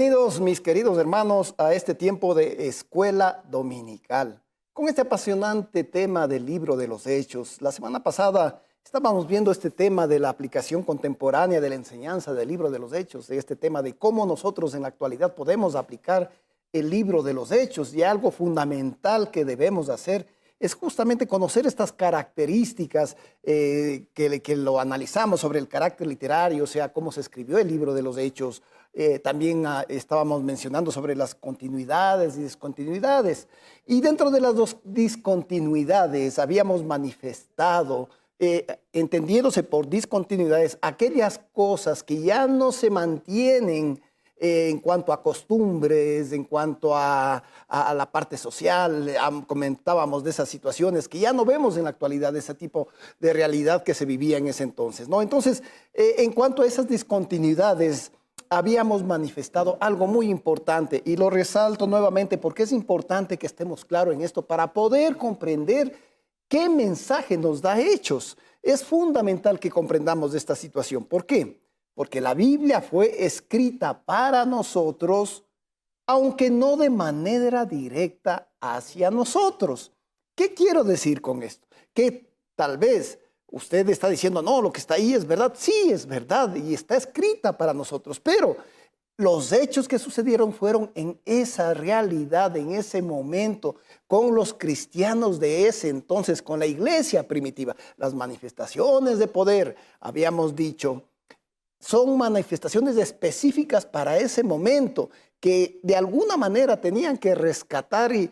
Bienvenidos, mis queridos hermanos, a este tiempo de escuela dominical, con este apasionante tema del libro de los Hechos. La semana pasada estábamos viendo este tema de la aplicación contemporánea de la enseñanza del libro de los Hechos, este tema de cómo nosotros en la actualidad podemos aplicar el libro de los Hechos, y algo fundamental que debemos hacer es justamente conocer estas características que lo analizamos sobre el carácter literario, o sea, cómo se escribió el libro de los Hechos. También estábamos mencionando sobre las continuidades y discontinuidades. Y dentro de las dos discontinuidades habíamos manifestado, entendiéndose por discontinuidades, aquellas cosas que ya no se mantienen en cuanto a costumbres, en cuanto a la parte social. Comentábamos de esas situaciones que ya no vemos en la actualidad, de ese tipo de realidad que se vivía en ese entonces, ¿no? Entonces, en cuanto a esas discontinuidades, habíamos manifestado algo muy importante, y lo resalto nuevamente porque es importante que estemos claros en esto para poder comprender qué mensaje nos da Hechos. Es fundamental que comprendamos esta situación. ¿Por qué? Porque la Biblia fue escrita para nosotros, aunque no de manera directa hacia nosotros. ¿Qué quiero decir con esto? Que tal vez usted está diciendo, no, lo que está ahí es verdad. Sí, es verdad y está escrita para nosotros, pero los hechos que sucedieron fueron en esa realidad, en ese momento, con los cristianos de ese entonces, con la iglesia primitiva. Las manifestaciones de poder, habíamos dicho, son manifestaciones específicas para ese momento, que de alguna manera tenían que rescatar y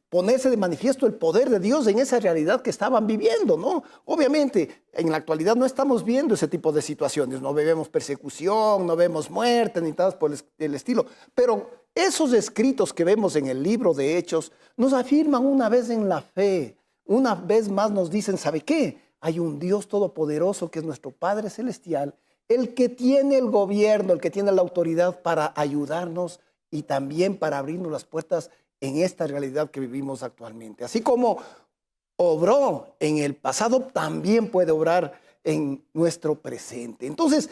ponerse de manifiesto el poder de Dios en esa realidad que estaban viviendo, ¿no? Obviamente, en la actualidad no estamos viendo ese tipo de situaciones, no vemos persecución, no vemos muerte, ni nada por el estilo, pero esos escritos que vemos en el libro de Hechos nos afirman una vez en la fe, una vez más nos dicen, ¿sabe qué? Hay un Dios todopoderoso que es nuestro Padre Celestial, el que tiene el gobierno, el que tiene la autoridad para ayudarnos y también para abrirnos las puertas en esta realidad que vivimos actualmente. Así como obró en el pasado, también puede obrar en nuestro presente. Entonces,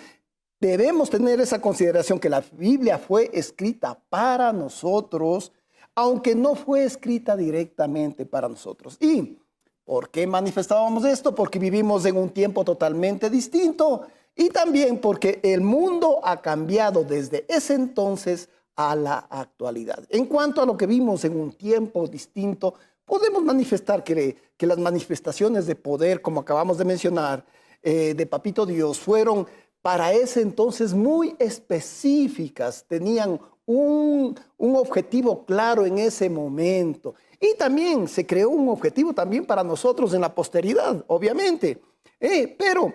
debemos tener esa consideración que la Biblia fue escrita para nosotros, aunque no fue escrita directamente para nosotros. ¿Y por qué manifestábamos esto? Porque vivimos en un tiempo totalmente distinto, y también porque el mundo ha cambiado desde ese entonces a la actualidad. En cuanto a lo que vimos en un tiempo distinto, podemos manifestar que las manifestaciones de poder, como acabamos de mencionar, de Papito Dios, fueron para ese entonces muy específicas, tenían un objetivo claro en ese momento. Y también se creó un objetivo también para nosotros en la posteridad, obviamente. Pero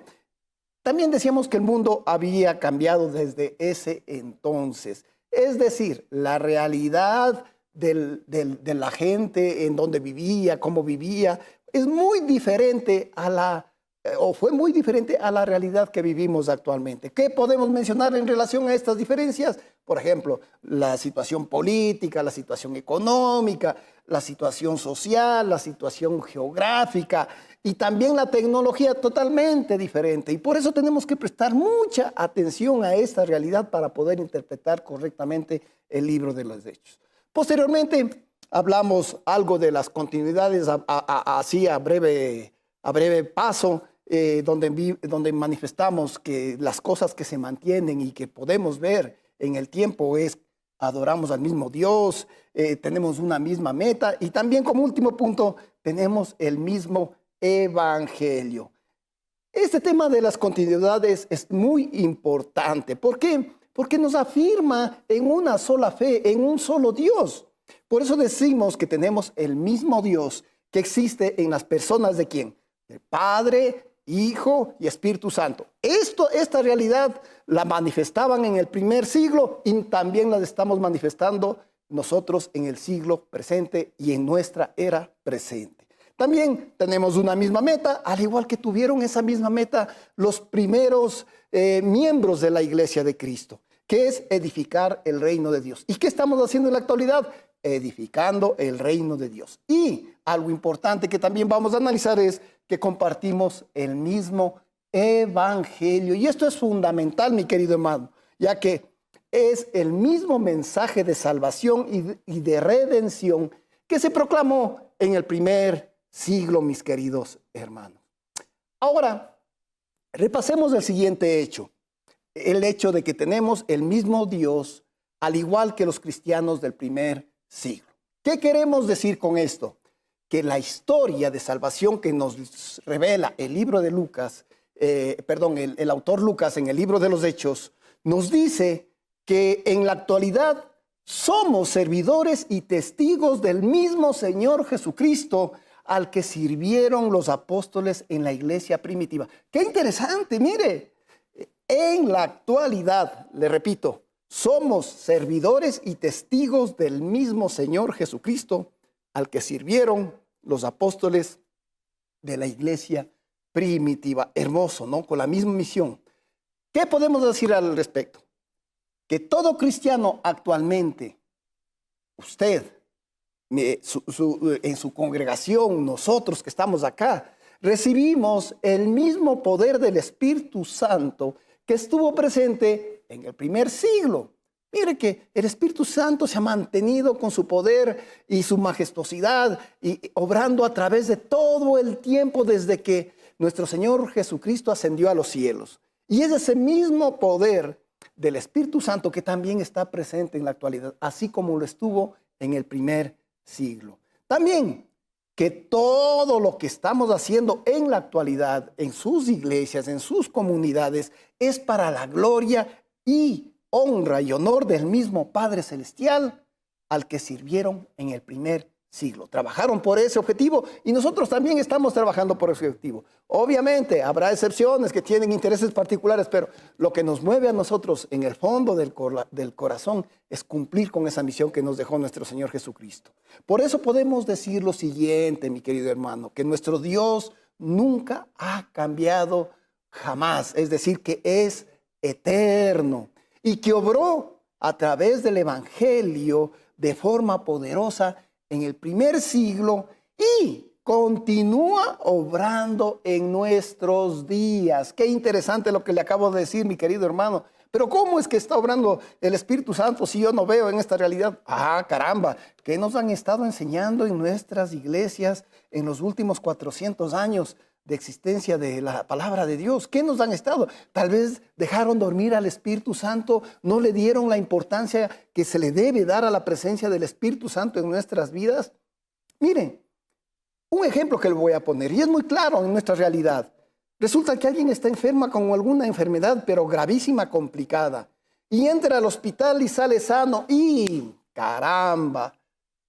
también decíamos que el mundo había cambiado desde ese entonces. Es decir, la realidad de la gente en donde vivía, cómo vivía, es muy diferente o fue muy diferente a la realidad que vivimos actualmente. ¿Qué podemos mencionar en relación a estas diferencias? Por ejemplo, la situación política, la situación económica, la situación social, la situación geográfica y también la tecnología totalmente diferente. Y por eso tenemos que prestar mucha atención a esta realidad para poder interpretar correctamente el libro de los Hechos. Posteriormente, hablamos algo de las continuidades, así a breve paso, donde manifestamos que las cosas que se mantienen y que podemos ver en el tiempo es adoramos al mismo Dios, tenemos una misma meta, y también como último punto tenemos el mismo evangelio. Este tema de las continuidades es muy importante. ¿Por qué? Porque nos afirma en una sola fe, en un solo Dios. Por eso decimos que tenemos el mismo Dios que existe en las personas de ¿quién? El Padre, Hijo y Espíritu Santo. Esta realidad la manifestaban en el primer siglo y también la estamos manifestando nosotros en el siglo presente y en nuestra era presente. También tenemos una misma meta, al igual que tuvieron esa misma meta los primeros miembros de la Iglesia de Cristo, que es edificar el reino de Dios. ¿Y qué estamos haciendo en la actualidad? Edificando el reino de Dios. Y algo importante que también vamos a analizar es que compartimos el mismo evangelio. Y esto es fundamental, mi querido hermano, ya que es el mismo mensaje de salvación y de redención que se proclamó en el primer siglo, mis queridos hermanos. Ahora, repasemos el siguiente hecho, el hecho de que tenemos el mismo Dios, al igual que los cristianos del primer siglo. ¿Qué queremos decir con esto? Que la historia de salvación que nos revela el libro de Lucas, el autor Lucas en el libro de los Hechos, nos dice que en la actualidad somos servidores y testigos del mismo Señor Jesucristo al que sirvieron los apóstoles en la iglesia primitiva. ¡Qué interesante! Mire, en la actualidad, le repito, somos servidores y testigos del mismo Señor Jesucristo al que sirvieron los apóstoles de la iglesia primitiva. Hermoso, ¿no? Con la misma misión. ¿Qué podemos decir al respecto? Que todo cristiano actualmente, usted, en su congregación, nosotros que estamos acá, recibimos el mismo poder del Espíritu Santo que estuvo presente en el primer siglo. Mire que el Espíritu Santo se ha mantenido con su poder y su majestuosidad y obrando a través de todo el tiempo desde que nuestro Señor Jesucristo ascendió a los cielos. Y es ese mismo poder del Espíritu Santo que también está presente en la actualidad, así como lo estuvo en el primer siglo. También que todo lo que estamos haciendo en la actualidad, en sus iglesias, en sus comunidades, es para la gloria y honra y honor del mismo Padre Celestial al que sirvieron en el primer siglo. Trabajaron por ese objetivo y nosotros también estamos trabajando por ese objetivo. Obviamente habrá excepciones que tienen intereses particulares, pero lo que nos mueve a nosotros en el fondo del corazón es cumplir con esa misión que nos dejó nuestro Señor Jesucristo. Por eso podemos decir lo siguiente, mi querido hermano, que nuestro Dios nunca ha cambiado jamás, es decir, que es eterno y que obró a través del Evangelio de forma poderosa en el primer siglo y continúa obrando en nuestros días. Qué interesante lo que le acabo de decir, mi querido hermano. Pero ¿cómo es que está obrando el Espíritu Santo si yo no veo en esta realidad? Ah, caramba, ¿qué nos han estado enseñando en nuestras iglesias en los últimos 400 años de existencia de la palabra de Dios? ¿Qué nos han estado? Tal vez dejaron dormir al Espíritu Santo, no le dieron la importancia que se le debe dar a la presencia del Espíritu Santo en nuestras vidas. Miren, un ejemplo que le voy a poner, y es muy claro en nuestra realidad. Resulta que alguien está enferma con alguna enfermedad, pero gravísima, complicada, y entra al hospital y sale sano, y caramba,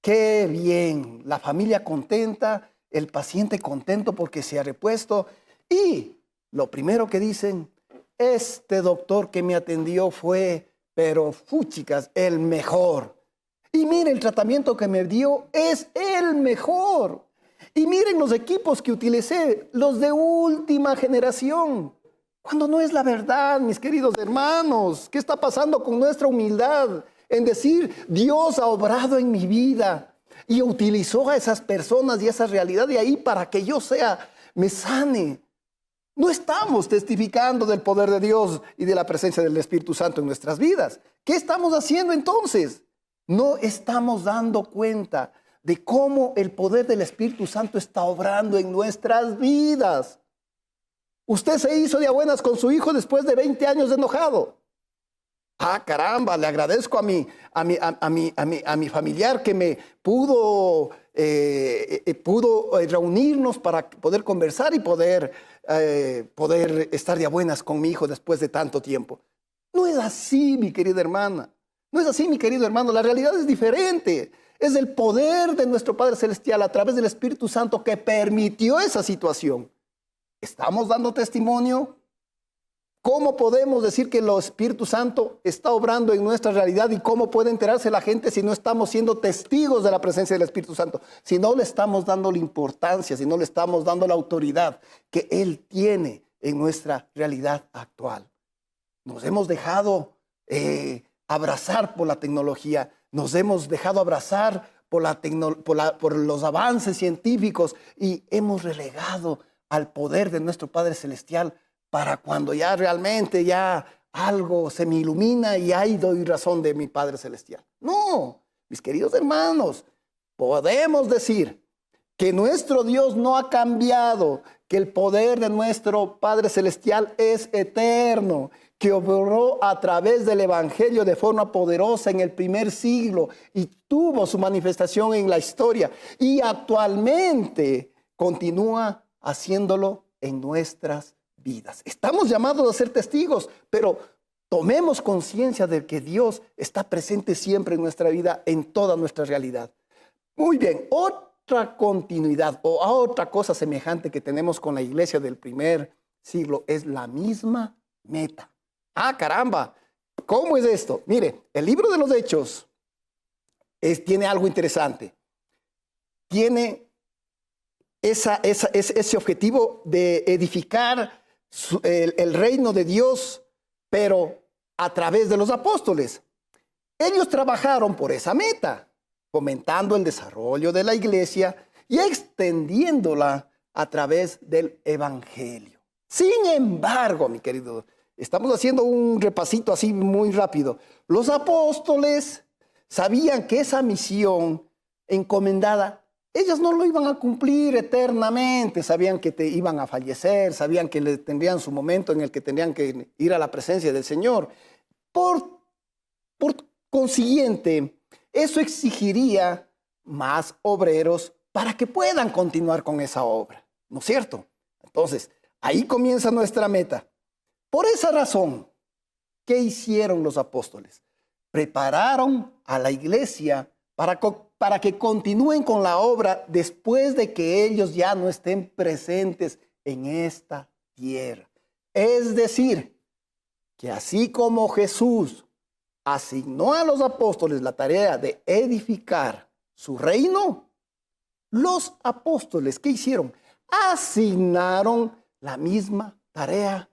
qué bien, la familia contenta, el paciente contento porque se ha repuesto, y lo primero que dicen, este doctor que me atendió fue, pero fúchicas, el mejor. Y mire, el tratamiento que me dio es el mejor. Y miren los equipos que utilicé, los de última generación. Cuando no es la verdad, mis queridos hermanos, ¿qué está pasando con nuestra humildad? En decir, Dios ha obrado en mi vida y utilizó a esas personas y esa realidad de ahí para que yo me sane. No estamos testificando del poder de Dios y de la presencia del Espíritu Santo en nuestras vidas. ¿Qué estamos haciendo entonces? No estamos dando cuenta de cómo el poder del Espíritu Santo está obrando en nuestras vidas. Usted se hizo de a buenas con su hijo después de 20 años de enojado. Ah, caramba, le agradezco a mi familiar que me pudo reunirnos para poder conversar y poder estar de a buenas con mi hijo después de tanto tiempo. No es así, mi querida hermana. No es así, mi querido hermano. La realidad es diferente. Es el poder de nuestro Padre Celestial a través del Espíritu Santo que permitió esa situación. ¿Estamos dando testimonio? ¿Cómo podemos decir que el Espíritu Santo está obrando en nuestra realidad y cómo puede enterarse la gente si no estamos siendo testigos de la presencia del Espíritu Santo? Si no le estamos dando la importancia, si no le estamos dando la autoridad que Él tiene en nuestra realidad actual. Nos hemos dejado abrazar por la tecnología, nos hemos dejado abrazar por los avances científicos y hemos relegado al poder de nuestro Padre Celestial para cuando ya realmente ya algo se me ilumina y ahí doy razón de mi Padre Celestial. No, mis queridos hermanos, podemos decir que nuestro Dios no ha cambiado, que el poder de nuestro Padre Celestial es eterno, que obró a través del Evangelio de forma poderosa en el primer siglo y tuvo su manifestación en la historia y actualmente continúa haciéndolo en nuestras vidas. Estamos llamados a ser testigos, pero tomemos conciencia de que Dios está presente siempre en nuestra vida, en toda nuestra realidad. Muy bien, otra continuidad o otra cosa semejante que tenemos con la iglesia del primer siglo es la misma meta. Ah, caramba, ¿cómo es esto? Mire, el libro de los Hechos tiene algo interesante. Tiene ese objetivo de edificar el reino de Dios, pero a través de los apóstoles. Ellos trabajaron por esa meta, fomentando el desarrollo de la iglesia y extendiéndola a través del evangelio. Sin embargo, mi querido, estamos haciendo un repasito así muy rápido. Los apóstoles sabían que esa misión encomendada, ellos no lo iban a cumplir eternamente, sabían que iban a fallecer, sabían que tendrían su momento en el que tendrían que ir a la presencia del Señor. Por consiguiente, eso exigiría más obreros para que puedan continuar con esa obra, ¿no es cierto? Entonces, ahí comienza nuestra meta. Por esa razón, ¿qué hicieron los apóstoles? Prepararon a la iglesia para que continúen con la obra después de que ellos ya no estén presentes en esta tierra. Es decir, que así como Jesús asignó a los apóstoles la tarea de edificar su reino, los apóstoles, ¿qué hicieron? Asignaron la misma tarea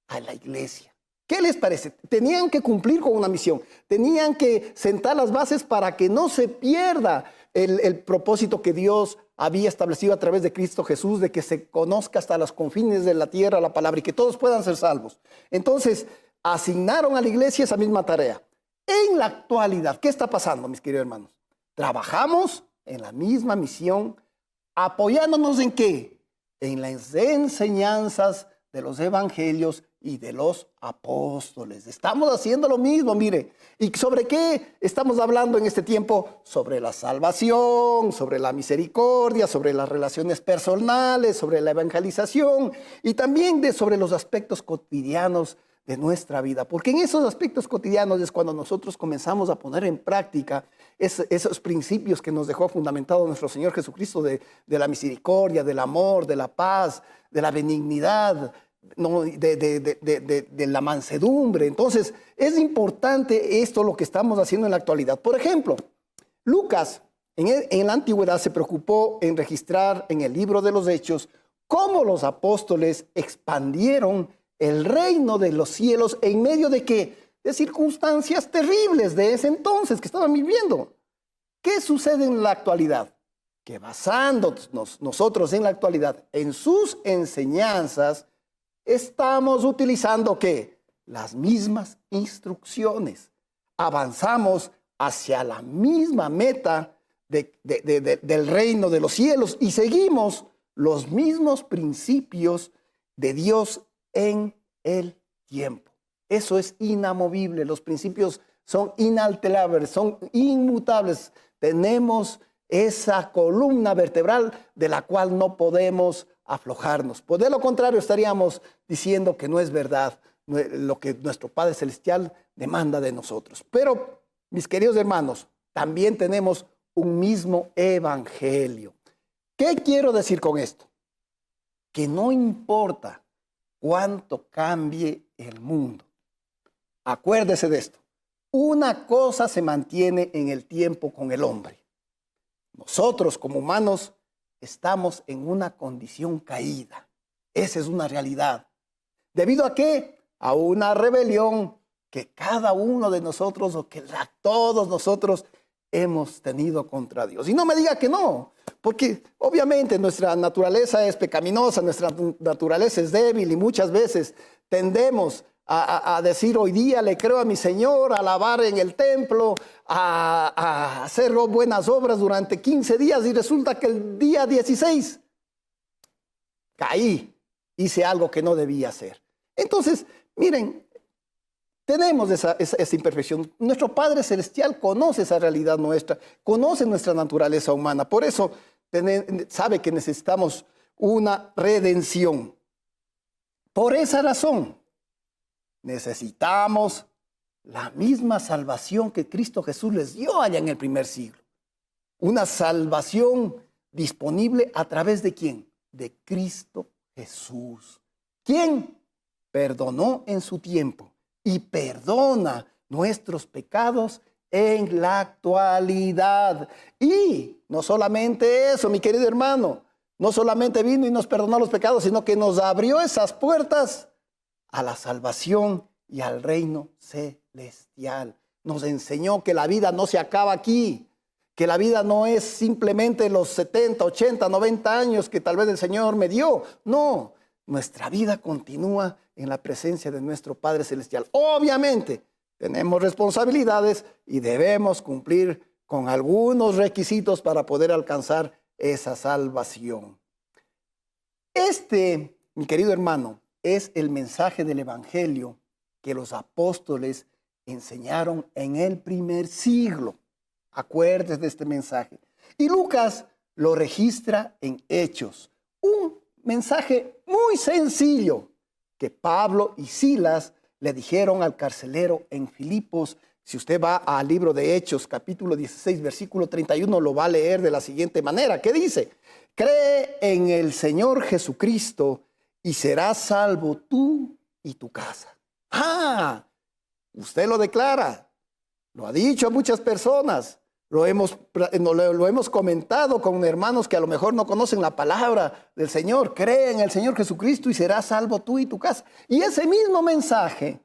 a la iglesia. ¿Qué les parece? Tenían que cumplir con una misión, tenían que sentar las bases para que no se pierda el propósito que Dios había establecido a través de Cristo Jesús, de que se conozca hasta los confines de la tierra la palabra y que todos puedan ser salvos. Entonces, asignaron a la iglesia esa misma tarea. En la actualidad, ¿qué está pasando, mis queridos hermanos? Trabajamos en la misma misión, apoyándonos ¿en qué? En las enseñanzas de los evangelios y de los apóstoles. Estamos haciendo lo mismo, mire. ¿Y sobre qué estamos hablando en este tiempo? Sobre la salvación, sobre la misericordia, sobre las relaciones personales, sobre la evangelización y también sobre los aspectos cotidianos de nuestra vida. Porque en esos aspectos cotidianos es cuando nosotros comenzamos a poner en práctica esos principios que nos dejó fundamentado nuestro Señor Jesucristo de la misericordia, del amor, de la paz, de la benignidad, no, de la mansedumbre. Entonces, es importante esto lo que estamos haciendo en la actualidad. Por ejemplo, Lucas en la antigüedad se preocupó en registrar en el libro de los Hechos cómo los apóstoles expandieron el reino de los cielos en medio de ¿qué? De circunstancias terribles de ese entonces que estaban viviendo. ¿Qué sucede en la actualidad? Que basándonos nosotros en la actualidad en sus enseñanzas, estamos utilizando ¿qué? Las mismas instrucciones. Avanzamos hacia la misma meta del reino de los cielos y seguimos los mismos principios de Dios en el tiempo. Eso es inamovible. Los principios son inalterables, son inmutables. Tenemos esa columna vertebral de la cual no podemos aflojarnos. Por de lo contrario, estaríamos diciendo que no es verdad lo que nuestro Padre Celestial demanda de nosotros. Pero, mis queridos hermanos, también tenemos un mismo evangelio. ¿Qué quiero decir con esto? Que no importa cuánto cambie el mundo. Acuérdese de esto. Una cosa se mantiene en el tiempo con el hombre. Nosotros como humanos estamos en una condición caída. Esa es una realidad. ¿Debido a qué? A una rebelión que cada uno de nosotros o que todos nosotros hemos tenido contra Dios. Y no me diga que no, porque obviamente nuestra naturaleza es pecaminosa, nuestra naturaleza es débil y muchas veces tendemos a decir hoy día le creo a mi Señor, a alabar en el templo, a hacer buenas obras durante 15 días y resulta que el día 16 caí, hice algo que no debía hacer. Entonces, miren, tenemos esa imperfección. Nuestro Padre Celestial conoce esa realidad nuestra, conoce nuestra naturaleza humana. Por eso sabe que necesitamos una redención. Por esa razón, necesitamos la misma salvación que Cristo Jesús les dio allá en el primer siglo. Una salvación disponible a través de ¿quién? De Cristo Jesús. ¿Quién? Perdonó en su tiempo y perdona nuestros pecados en la actualidad. Y no solamente eso, mi querido hermano, no solamente vino y nos perdonó los pecados, sino que nos abrió esas puertas a la salvación y al reino celestial. Nos enseñó que la vida no se acaba aquí, que la vida no es simplemente los 70, 80, 90 años que tal vez el Señor me dio. No, nuestra vida continúa en la presencia de nuestro Padre Celestial. Obviamente, tenemos responsabilidades y debemos cumplir con algunos requisitos para poder alcanzar esa salvación. Mi querido hermano, es el mensaje del Evangelio que los apóstoles enseñaron en el primer siglo. Acuérdense de este mensaje. Y Lucas lo registra en Hechos. Un mensaje muy sencillo que Pablo y Silas le dijeron al carcelero en Filipos. Si usted va al libro de Hechos, capítulo 16, versículo 31, lo va a leer de la siguiente manera. ¿Qué dice? Cree en el Señor Jesucristo y serás salvo tú y tu casa. Usted lo declara. Lo ha dicho a muchas personas. Lo hemos comentado con hermanos que a lo mejor no conocen la palabra del Señor. Cree en el Señor Jesucristo y serás salvo tú y tu casa. Y ese mismo mensaje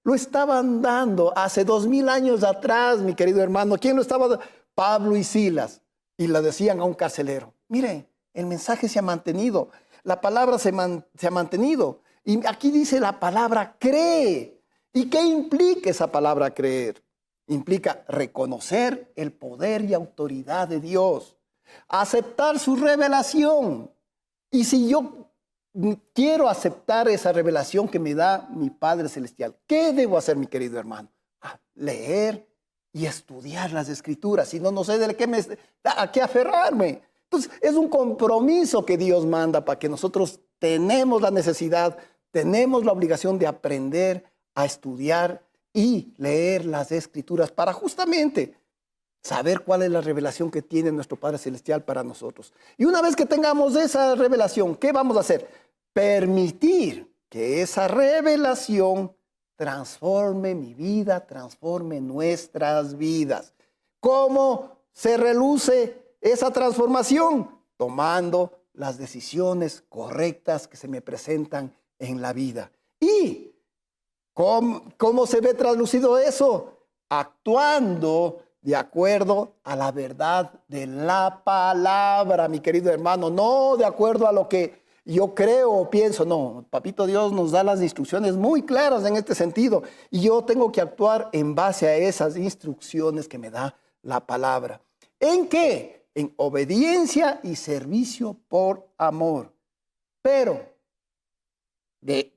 lo estaban dando hace 2000 años atrás, mi querido hermano. ¿Quién lo estaba dando? Pablo y Silas. Y le decían a un carcelero. Mire, el mensaje se ha mantenido. La palabra se ha mantenido. Y aquí dice la palabra cree. ¿Y qué implica esa palabra creer? Implica reconocer el poder y autoridad de Dios, aceptar su revelación. Y si yo quiero aceptar esa revelación que me da mi Padre Celestial, ¿qué debo hacer, mi querido hermano? Leer y estudiar las Escrituras. Si no, no sé a qué aferrarme. Entonces, es un compromiso que Dios manda para que nosotros tenemos la necesidad, tenemos la obligación de aprender a estudiar y leer las Escrituras para justamente saber cuál es la revelación que tiene nuestro Padre Celestial para nosotros. Y una vez que tengamos esa revelación, ¿qué vamos a hacer? Permitir que esa revelación transforme mi vida, transforme nuestras vidas. ¿Cómo se reluce esa transformación? Tomando las decisiones correctas que se me presentan en la vida. ¿Y cómo se ve traslucido eso? Actuando de acuerdo a la verdad de la palabra, mi querido hermano, no de acuerdo a lo que yo creo o pienso. No, Papito Dios nos da las instrucciones muy claras en este sentido y yo tengo que actuar en base a esas instrucciones que me da la palabra. ¿En qué? En obediencia y servicio por amor, pero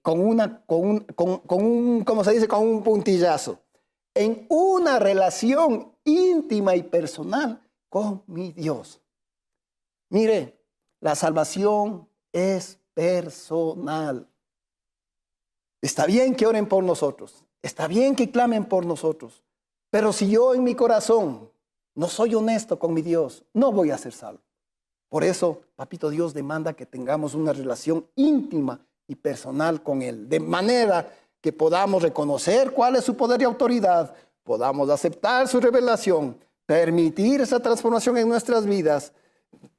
con un puntillazo, en una relación íntima y personal con mi Dios. Mire, la salvación es personal. Está bien que oren por nosotros, está bien que clamen por nosotros, pero si yo en mi corazón no soy honesto con mi Dios, no voy a ser salvo. Por eso, Papito Dios demanda que tengamos una relación íntima y personal con Él, de manera que podamos reconocer cuál es su poder y autoridad, podamos aceptar su revelación, permitir esa transformación en nuestras vidas,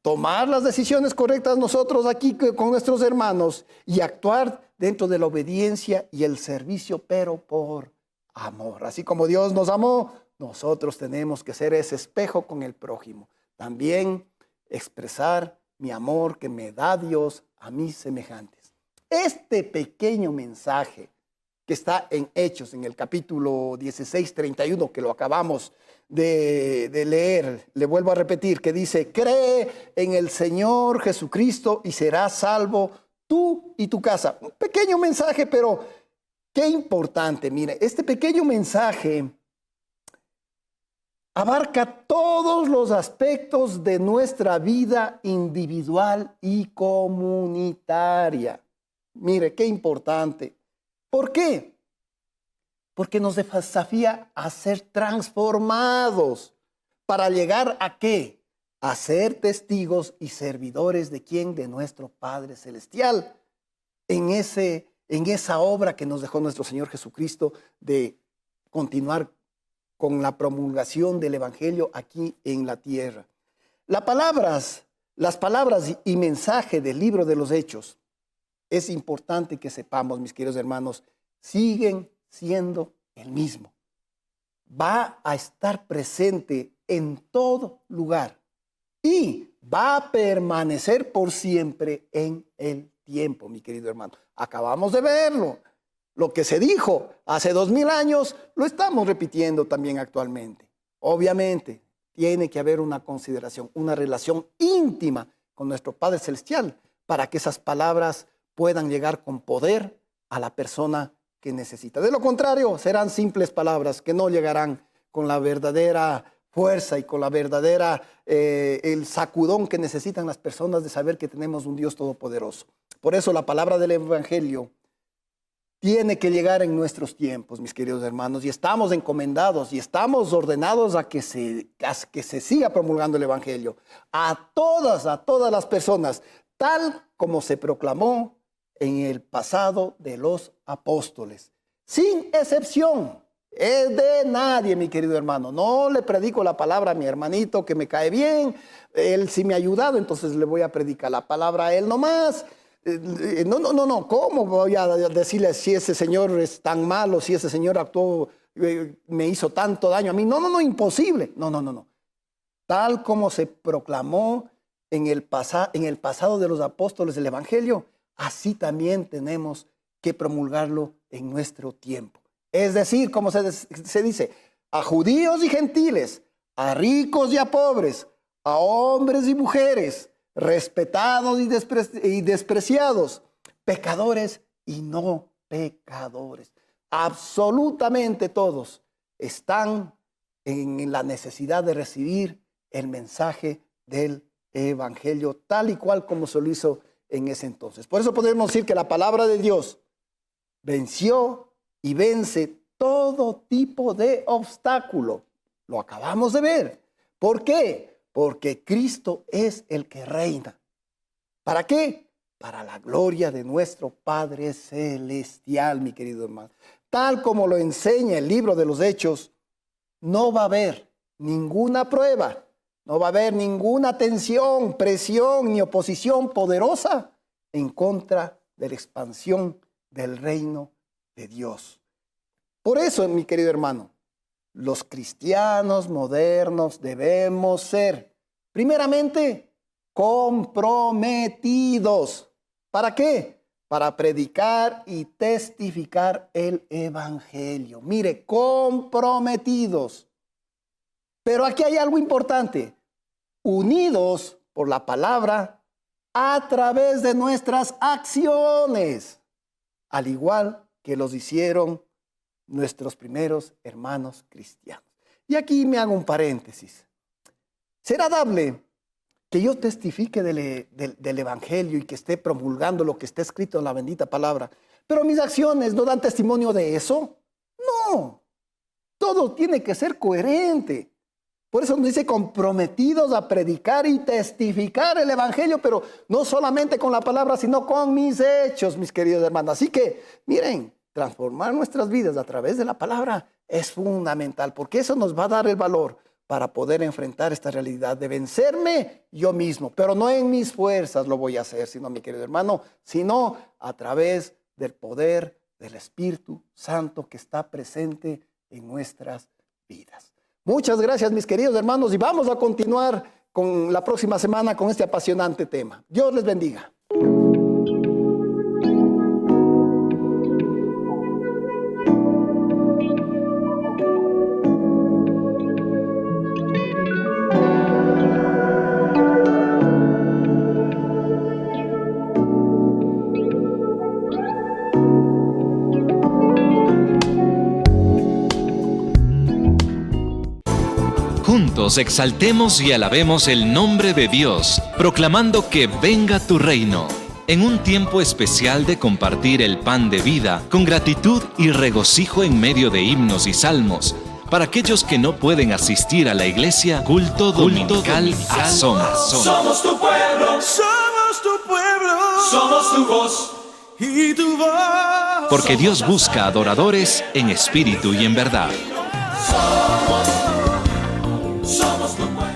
tomar las decisiones correctas nosotros aquí con nuestros hermanos y actuar dentro de la obediencia y el servicio, pero por amor. Así como Dios nos amó, nosotros tenemos que ser ese espejo con el prójimo. También expresar mi amor que me da Dios a mis semejantes. Este pequeño mensaje que está en Hechos, en el capítulo 16, 31, que lo acabamos de leer. Le vuelvo a repetir, que dice: cree en el Señor Jesucristo y serás salvo tú y tu casa. Un pequeño mensaje, pero qué importante. Mire, este pequeño mensaje abarca todos los aspectos de nuestra vida individual y comunitaria. Mire, qué importante. ¿Por qué? Porque nos desafía a ser transformados. ¿Para llegar a qué? A ser testigos y servidores de quién, de nuestro Padre Celestial, en esa obra que nos dejó nuestro Señor Jesucristo de continuar con la promulgación del Evangelio aquí en la tierra. Las palabras y mensaje del libro de los Hechos, es importante que sepamos, mis queridos hermanos, siguen siendo el mismo. Va a estar presente en todo lugar y va a permanecer por siempre en el tiempo, mi querido hermano. Acabamos de verlo. Lo que se dijo hace 2000 años, lo estamos repitiendo también actualmente. Obviamente, tiene que haber una consideración, una relación íntima con nuestro Padre Celestial para que esas palabras puedan llegar con poder a la persona que necesita. De lo contrario, serán simples palabras que no llegarán con la verdadera fuerza y con la verdadera, el sacudón que necesitan las personas de saber que tenemos un Dios todopoderoso. Por eso la palabra del Evangelio tiene que llegar en nuestros tiempos, mis queridos hermanos, y estamos encomendados y estamos ordenados a que se siga promulgando el Evangelio a todas las personas, tal como se proclamó en el pasado de los apóstoles, sin excepción. Es de nadie, mi querido hermano. No le predico la palabra a mi hermanito que me cae bien, él sí me ha ayudado, entonces le voy a predicar la palabra a él nomás. No, ¿cómo voy a decirle si ese señor es tan malo, si ese señor actuó, me hizo tanto daño a mí? No, imposible. No. Tal como se proclamó en el pasado de los apóstoles del Evangelio, así también tenemos que promulgarlo en nuestro tiempo. Es decir, como se dice, a judíos y gentiles, a ricos y a pobres, a hombres y mujeres, respetados y despreciados, pecadores y no pecadores. Absolutamente todos están en la necesidad de recibir el mensaje del Evangelio, tal y cual como se lo hizo en ese entonces. Por eso podemos decir que la palabra de Dios venció y vence todo tipo de obstáculo. Lo acabamos de ver. ¿Por qué? Porque Cristo es el que reina. ¿Para qué? Para la gloria de nuestro Padre Celestial, mi querido hermano. Tal como lo enseña el libro de los Hechos, no va a haber ninguna prueba, no va a haber ninguna tensión, presión ni oposición poderosa en contra de la expansión del reino de Dios. Por eso, mi querido hermano, los cristianos modernos debemos ser, primeramente, comprometidos. ¿Para qué? Para predicar y testificar el Evangelio. Mire, comprometidos. Pero aquí hay algo importante. Unidos por la palabra a través de nuestras acciones, al igual que los hicieron nuestros primeros hermanos cristianos. Y aquí me hago un paréntesis. ¿Será dable que yo testifique del Evangelio y que esté promulgando lo que está escrito en la bendita palabra, pero mis acciones no dan testimonio de eso? No, todo tiene que ser coherente. Por eso nos dice comprometidos a predicar y testificar el Evangelio, pero no solamente con la palabra, sino con mis hechos, mis queridos hermanos. Así que, miren, transformar nuestras vidas a través de la palabra es fundamental, porque eso nos va a dar el valor para poder enfrentar esta realidad de vencerme yo mismo, pero no en mis fuerzas lo voy a hacer, sino, mi querido hermano, sino a través del poder del Espíritu Santo que está presente en nuestras vidas. Muchas gracias, mis queridos hermanos, y vamos a continuar con la próxima semana con este apasionante tema. Dios les bendiga. juntos exaltemos y alabemos el nombre de Dios, proclamando que venga tu reino. En un tiempo especial de compartir el pan de vida, con gratitud y regocijo en medio de himnos y salmos, para aquellos que no pueden asistir a la iglesia, culto dominical Asoma. Somos tu pueblo, somos tu voz y tu voz. Porque Dios busca adoradores en espíritu y en verdad. Somos tu pueblo.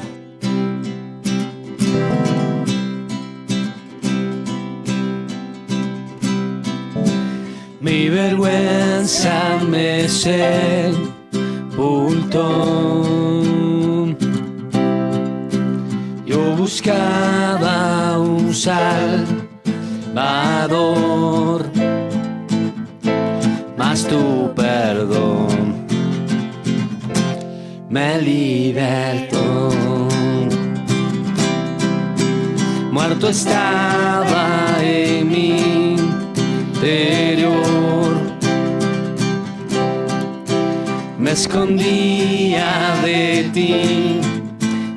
Mi vergüenza me sepultó. Yo buscaba un Salvador, mas tu perdón me libertó. Muerto estaba en mi interior, me escondía de ti,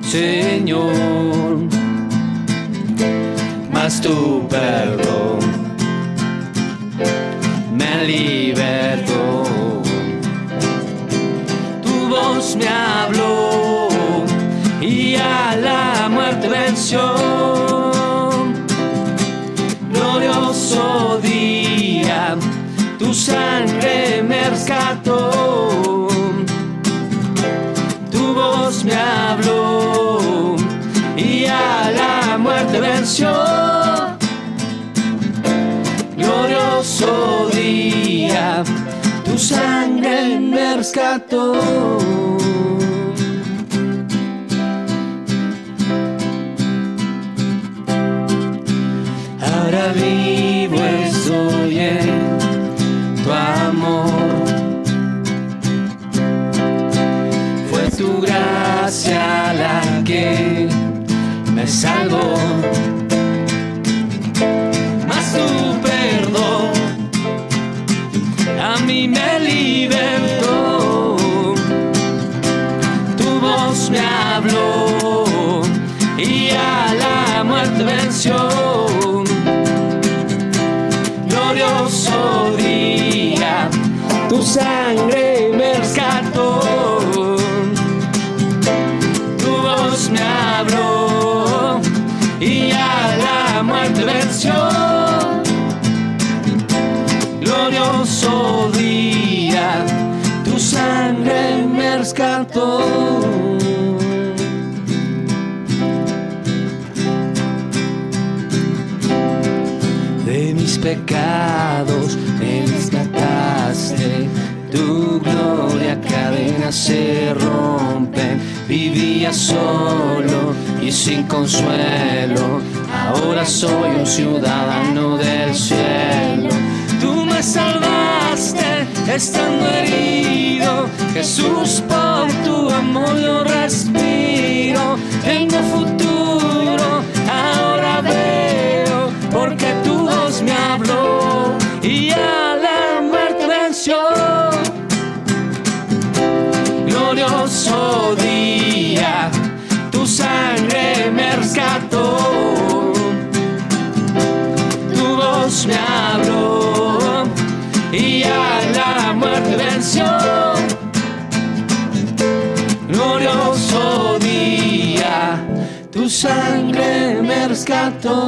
Señor, mas tu perdón me libertó. Tu voz me habló y a la muerte venció. Glorioso día, tu sangre me rescató. Tu voz me habló y a la muerte venció. Glorioso día, tu sangre me rescató. Ahora vivo estoy en tu amor. Fue tu gracia la que me salvó, mas tu perdón a mí me libertó. Tu voz me habló y a la muerte venció. Glorioso día, tu sangre me rescató. Tu voz me habló y a la muerte venció. Glorioso día, tu sangre me rescató. De mis pecados me rescataste, tu gloria cadenas se rompen. Vivía solo y sin consuelo, ahora soy un ciudadano del cielo. Tú me salvaste estando herido, Jesús, por tu amor yo respiro. Tengo futuro, ahora veo, porque tu voz me habló y a la muerte venció. Glorioso día, tu sangre me rescató. Tu voz me habló y a la muerte venció. Glorioso día, tu sangre me rescató.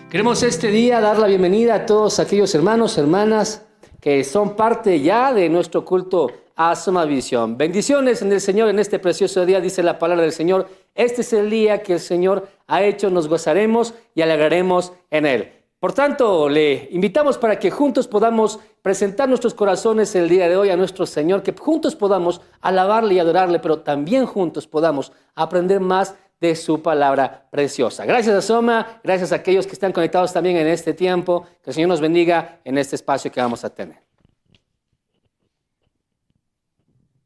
Queremos este día dar la bienvenida a todos aquellos hermanos, hermanas que son parte ya de nuestro culto Asoma Visión. Bendiciones en el Señor en este precioso día, dice la palabra del Señor. Este es el día que el Señor ha hecho, nos gozaremos y alegraremos en Él. Por tanto, le invitamos para que juntos podamos presentar nuestros corazones el día de hoy a nuestro Señor, que juntos podamos alabarle y adorarle, pero también juntos podamos aprender más de su palabra preciosa. Gracias a Soma, gracias a aquellos que están conectados también en este tiempo. Que el Señor nos bendiga en este espacio que vamos a tener.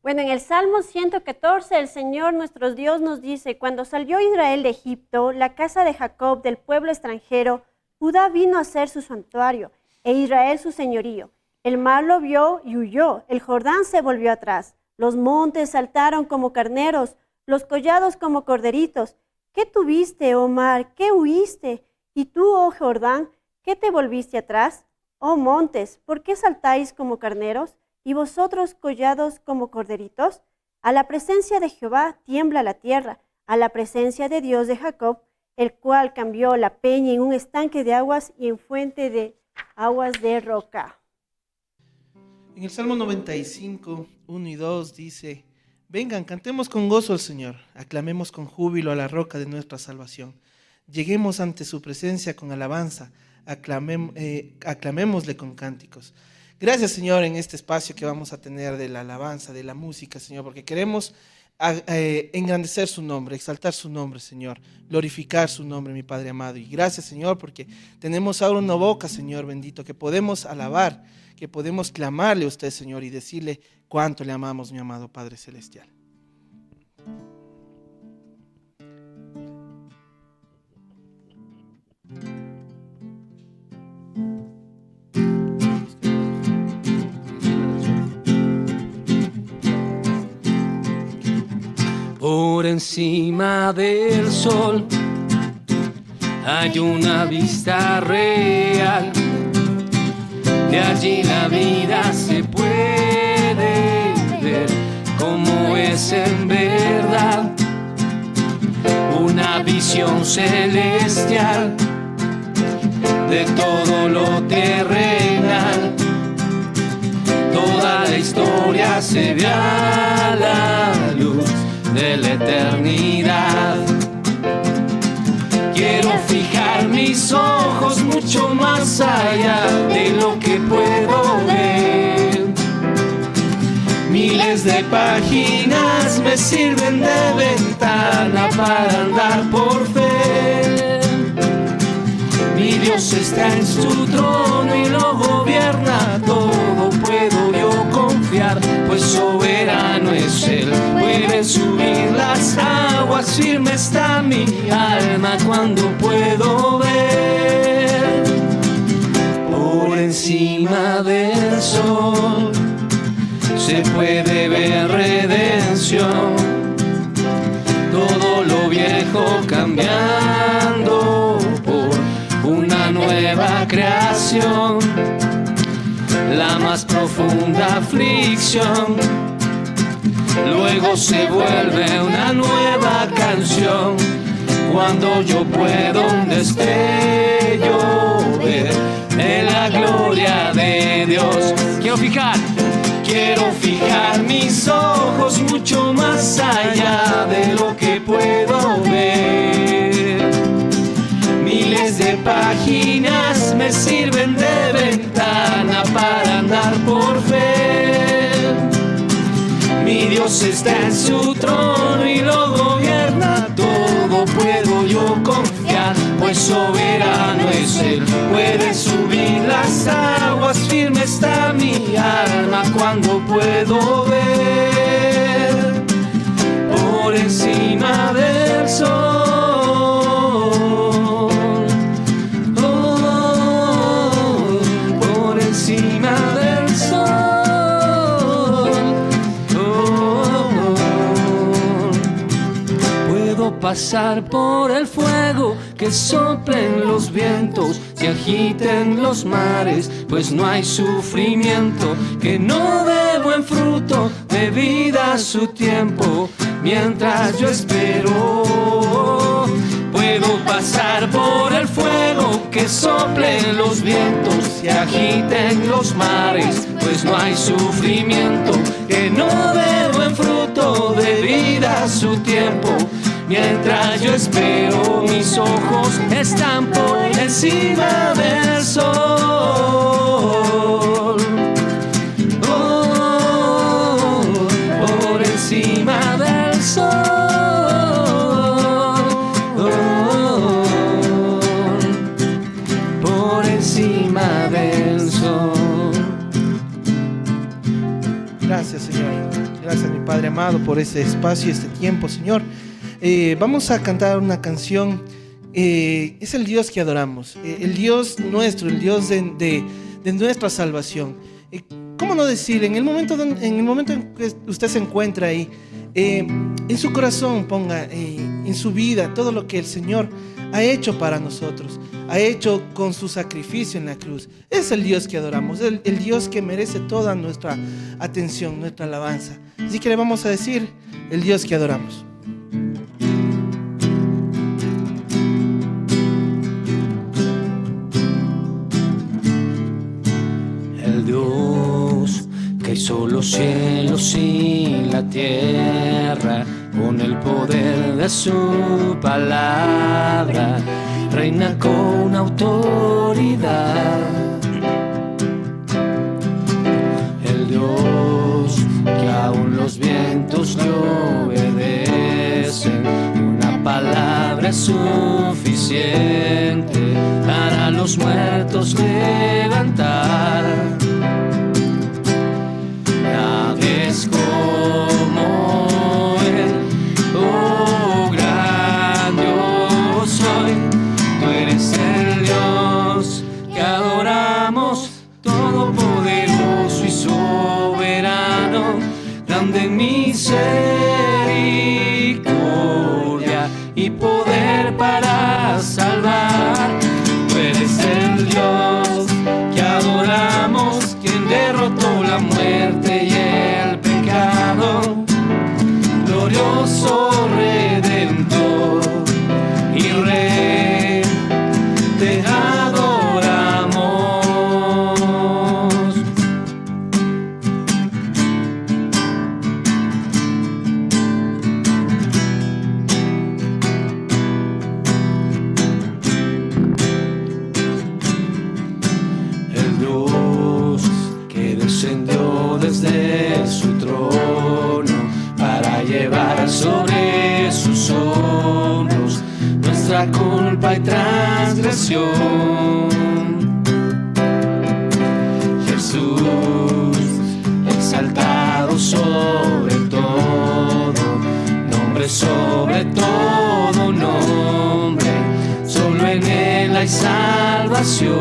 Bueno, en el Salmo 114, el Señor nuestro Dios nos dice: cuando salió Israel de Egipto, la casa de Jacob del pueblo extranjero, Judá vino a ser su santuario. e Israel su señorío. El mar lo vio y huyó, el Jordán se volvió atrás. Los montes saltaron como carneros, los collados como corderitos. ¿Qué tuviste, oh mar? ¿Qué huiste? Y tú, oh Jordán, ¿qué te volviste atrás? Oh montes, ¿por qué saltáis como carneros? Y vosotros, collados como corderitos. A la presencia de Jehová tiembla la tierra, a la presencia de Dios de Jacob, el cual cambió la peña en un estanque de aguas y en fuente de aguas de roca. En el Salmo 95, 1 y 2 dice: vengan, cantemos con gozo al Señor, aclamemos con júbilo a la roca de nuestra salvación. Lleguemos ante su presencia con alabanza, aclamémosle con cánticos. Gracias, Señor, en este espacio que vamos a tener de la alabanza, de la música, Señor, porque queremos engrandecer su nombre, exaltar su nombre, Señor, glorificar su nombre, mi Padre amado. Y gracias, Señor, porque tenemos ahora una boca, Señor bendito, que podemos alabar, que podemos clamarle a usted, Señor, y decirle cuánto le amamos, mi amado Padre Celestial. Por encima del sol hay una vista real. De allí la vida se puede ver como es en verdad. Una visión celestial de todo lo terrenal. Toda la historia se ve a la luz de la eternidad. Quiero fijar mis ojos mucho más allá de lo que puedo ver. Miles de páginas me sirven de ventana para andar por fe. Mi Dios está en su trono y lo gobierna todo, puedo yo confiar, pues soberano es Él. Pueden subir las aguas, firme está mi alma cuando puedo ver. Por encima del sol se puede ver redención, todo lo viejo cambiando por una nueva creación. La más profunda aflicción luego se vuelve una nueva canción. Cuando yo puedo un destello ver en la gloria de Dios. Quiero fijar mis ojos mucho más allá de lo que puedo ver. Miles de páginas me sirven de ventana para andar por fe. Mi Dios está en su trono y lo gobierna todo, puedo yo confiar, pues soberano es Él. Puede subir las aguas, firme está mi alma cuando puedo ver. Por encima del sol, por encima del sol. Pasar por el fuego, que soplen los vientos, se agiten los mares, pues no hay sufrimiento que no dé buen fruto de vida a su tiempo. Mientras yo espero, puedo pasar por el fuego, que soplen los vientos, se agiten los mares, pues no hay sufrimiento que no dé buen fruto de vida a su tiempo. Mientras yo espero, mis ojos están por encima del sol. Oh, por encima del sol. Oh, por encima del sol. Gracias, Señor. Gracias, mi Padre amado, por este espacio y este tiempo, Señor. Vamos a cantar una canción. Es el Dios que adoramos, el Dios nuestro, el Dios de de nuestra salvación. ¿Cómo no decir? En el momento en que usted se encuentra ahí, en su corazón ponga, en su vida, todo lo que el Señor ha hecho para nosotros, ha hecho con su sacrificio en la cruz. Es el Dios que adoramos, el Dios que merece toda nuestra atención, nuestra alabanza. Así que le vamos a decir, el Dios que adoramos. El Dios que hizo los cielos y la tierra, con el poder de su palabra, reina con autoridad. El Dios que aún los vientos le obedecen, y una palabra es suficiente para los muertos levantar. Nadie es como Él, oh gran Dios soy. Tú eres el Dios que adoramos, todopoderoso y soberano, grande en misericordia y poder para salvar. Tú eres el Dios que adoramos, quien derrotó la muerte y el pecado, glorioso Redentor y Rey, te adoramos. El Dios que descendió desde su trono para llevar sobre sus hombros nuestra culpa y transgresión. Jesús, exaltado sobre todo nombre, sobre todo nombre, solo en Él hay salvación.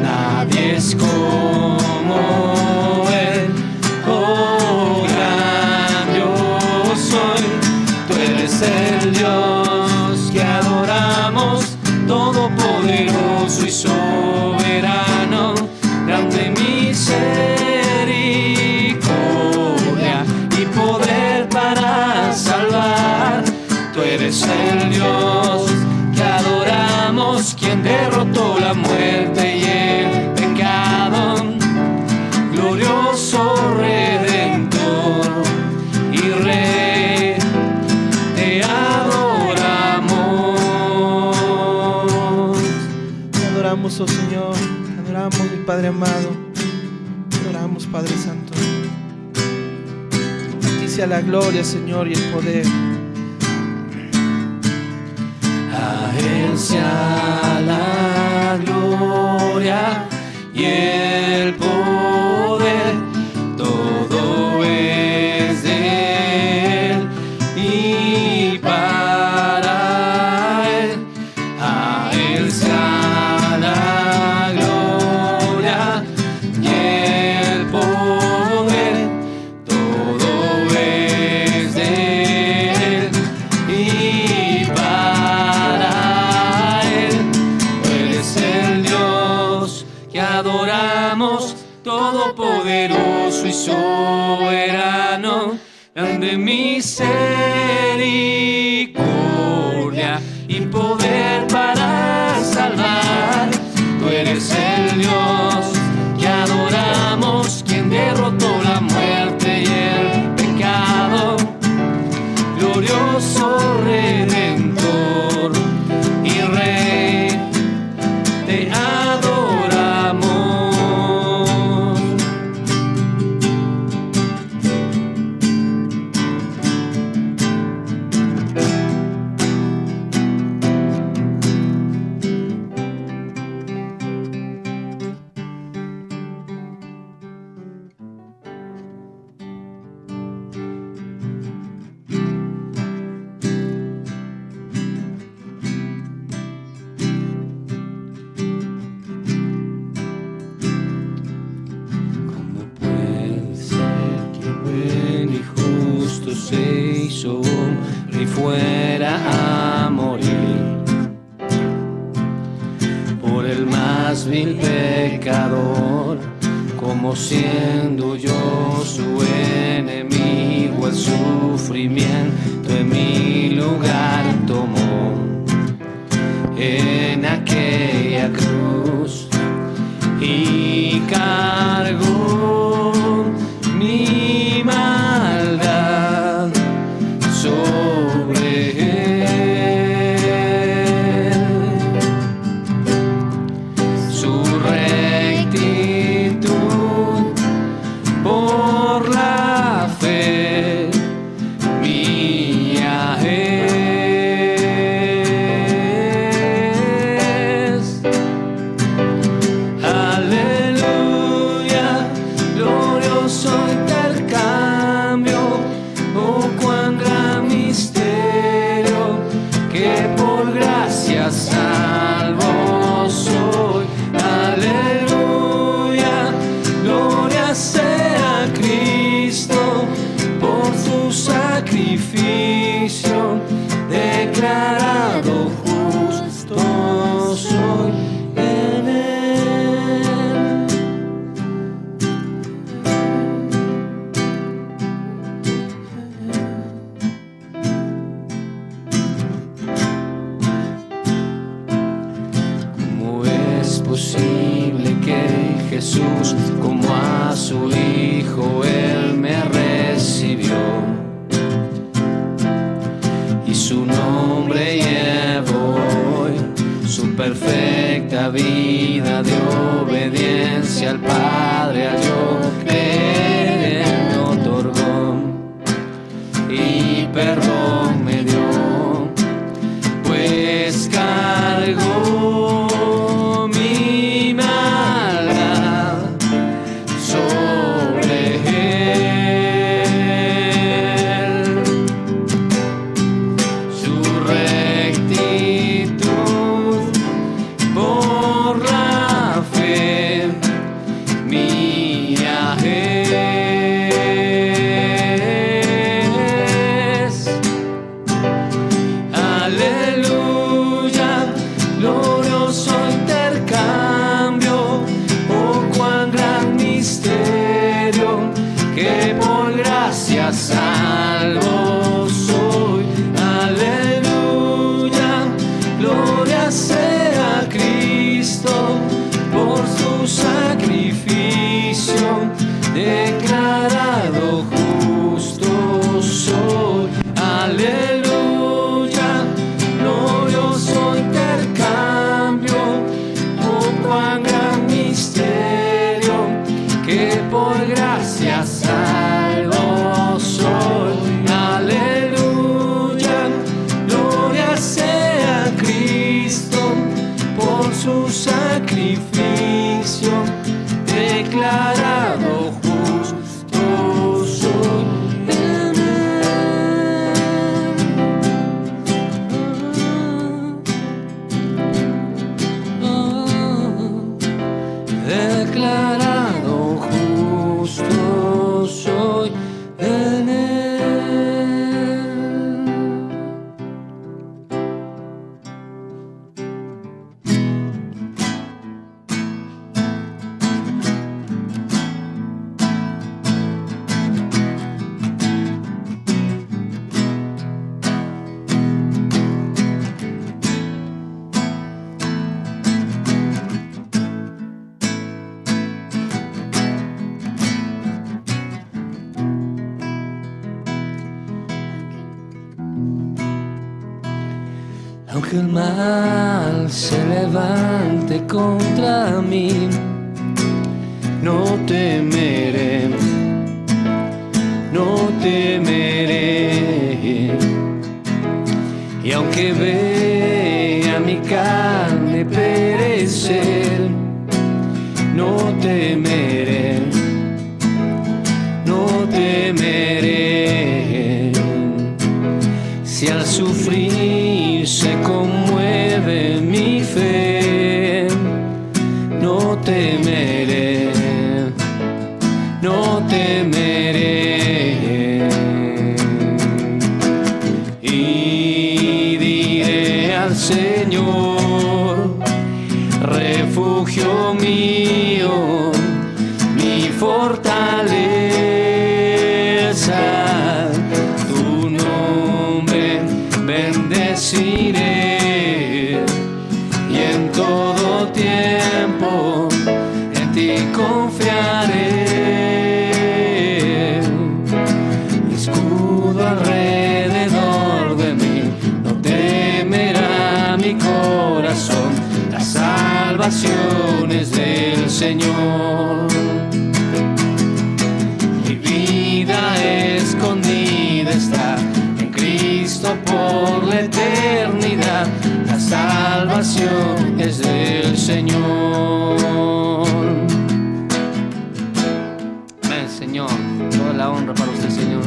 Nadie es como Él, oh gran Dios soy. Tú eres el Dios que adoramos, todopoderoso y soberano, grande misericordia y poder para salvar. Tú eres el Dios que adoramos, quien derrotó la muerte y el pecado, glorioso Redentor y Rey, te adoramos. Te adoramos, oh Señor, te adoramos, mi Padre amado, te adoramos, Padre Santo. A ti sea la gloria, Señor, y el poder. A Él sea la gloria y el poder, todo es de Él y para Él. A Él sea la gloria y el poder, todo es de Él y para Él. Tú eres el Dios que adoramos, todopoderoso y soberano, grande misericordia y poder para salvar. Tú eres el Dios que adoramos, quien derrotó la muerte y el pecado, glorioso Redentor y Rey, te adoramos. buen y justo se hizo y fuera a morir por el más vil pecador, como siendo yo su enemigo, el sufrimiento en mi lugar tomó en aquella cruz y cargó mi maldad sobre él. Su rectitud por la fe mía es. Aleluya, glorioso intercambio, oh cuán gran misterio, que por gracia salvo soy. Aleluya, gloria sea a Cristo por su sacrificio, declarado justo soy en él. ¿Cómo es posible que Jesús, como a su Hijo, Él me recibió y su nombre llevo hoy, su perfecta vida de obediencia al Padre, al yo creer, Él me otorgó y perdón me dio, pues cargó mi maldad sobre él. Su rectitud por la fe mía es. Aleluya, glorioso intercambio, oh cuán gran misterio, que por gracia salvo soy. Aleluya, gloria sea a Cristo por su sacrificio, declarado justo soy. Aleluya, glorioso intercambio, oh cuán gran misterio, que por gracia salvo soy. Aleluya, gloria sea a Cristo por su sacrificio, declarado justo soy en él. Declarado justo soy en él. Aunque el mal se levante contra mí, no temeré, no temeré. Y aunque vea mi carne perecer, no temeré, no temeré. Si al sufrir se conmueve mi fe, no temeré, no temeré. al Señor, refugio mío, mi fortaleza, tu nombre bendeciré y en todo tiempo en ti confiaré. Escudo alrededor de mí, no temerá mi corazón, las salvaciones del Señor. Mi vida escondida está en Cristo por la eternidad, la salvación es del Señor. Amén, Señor. Toda la honra para usted, Señor.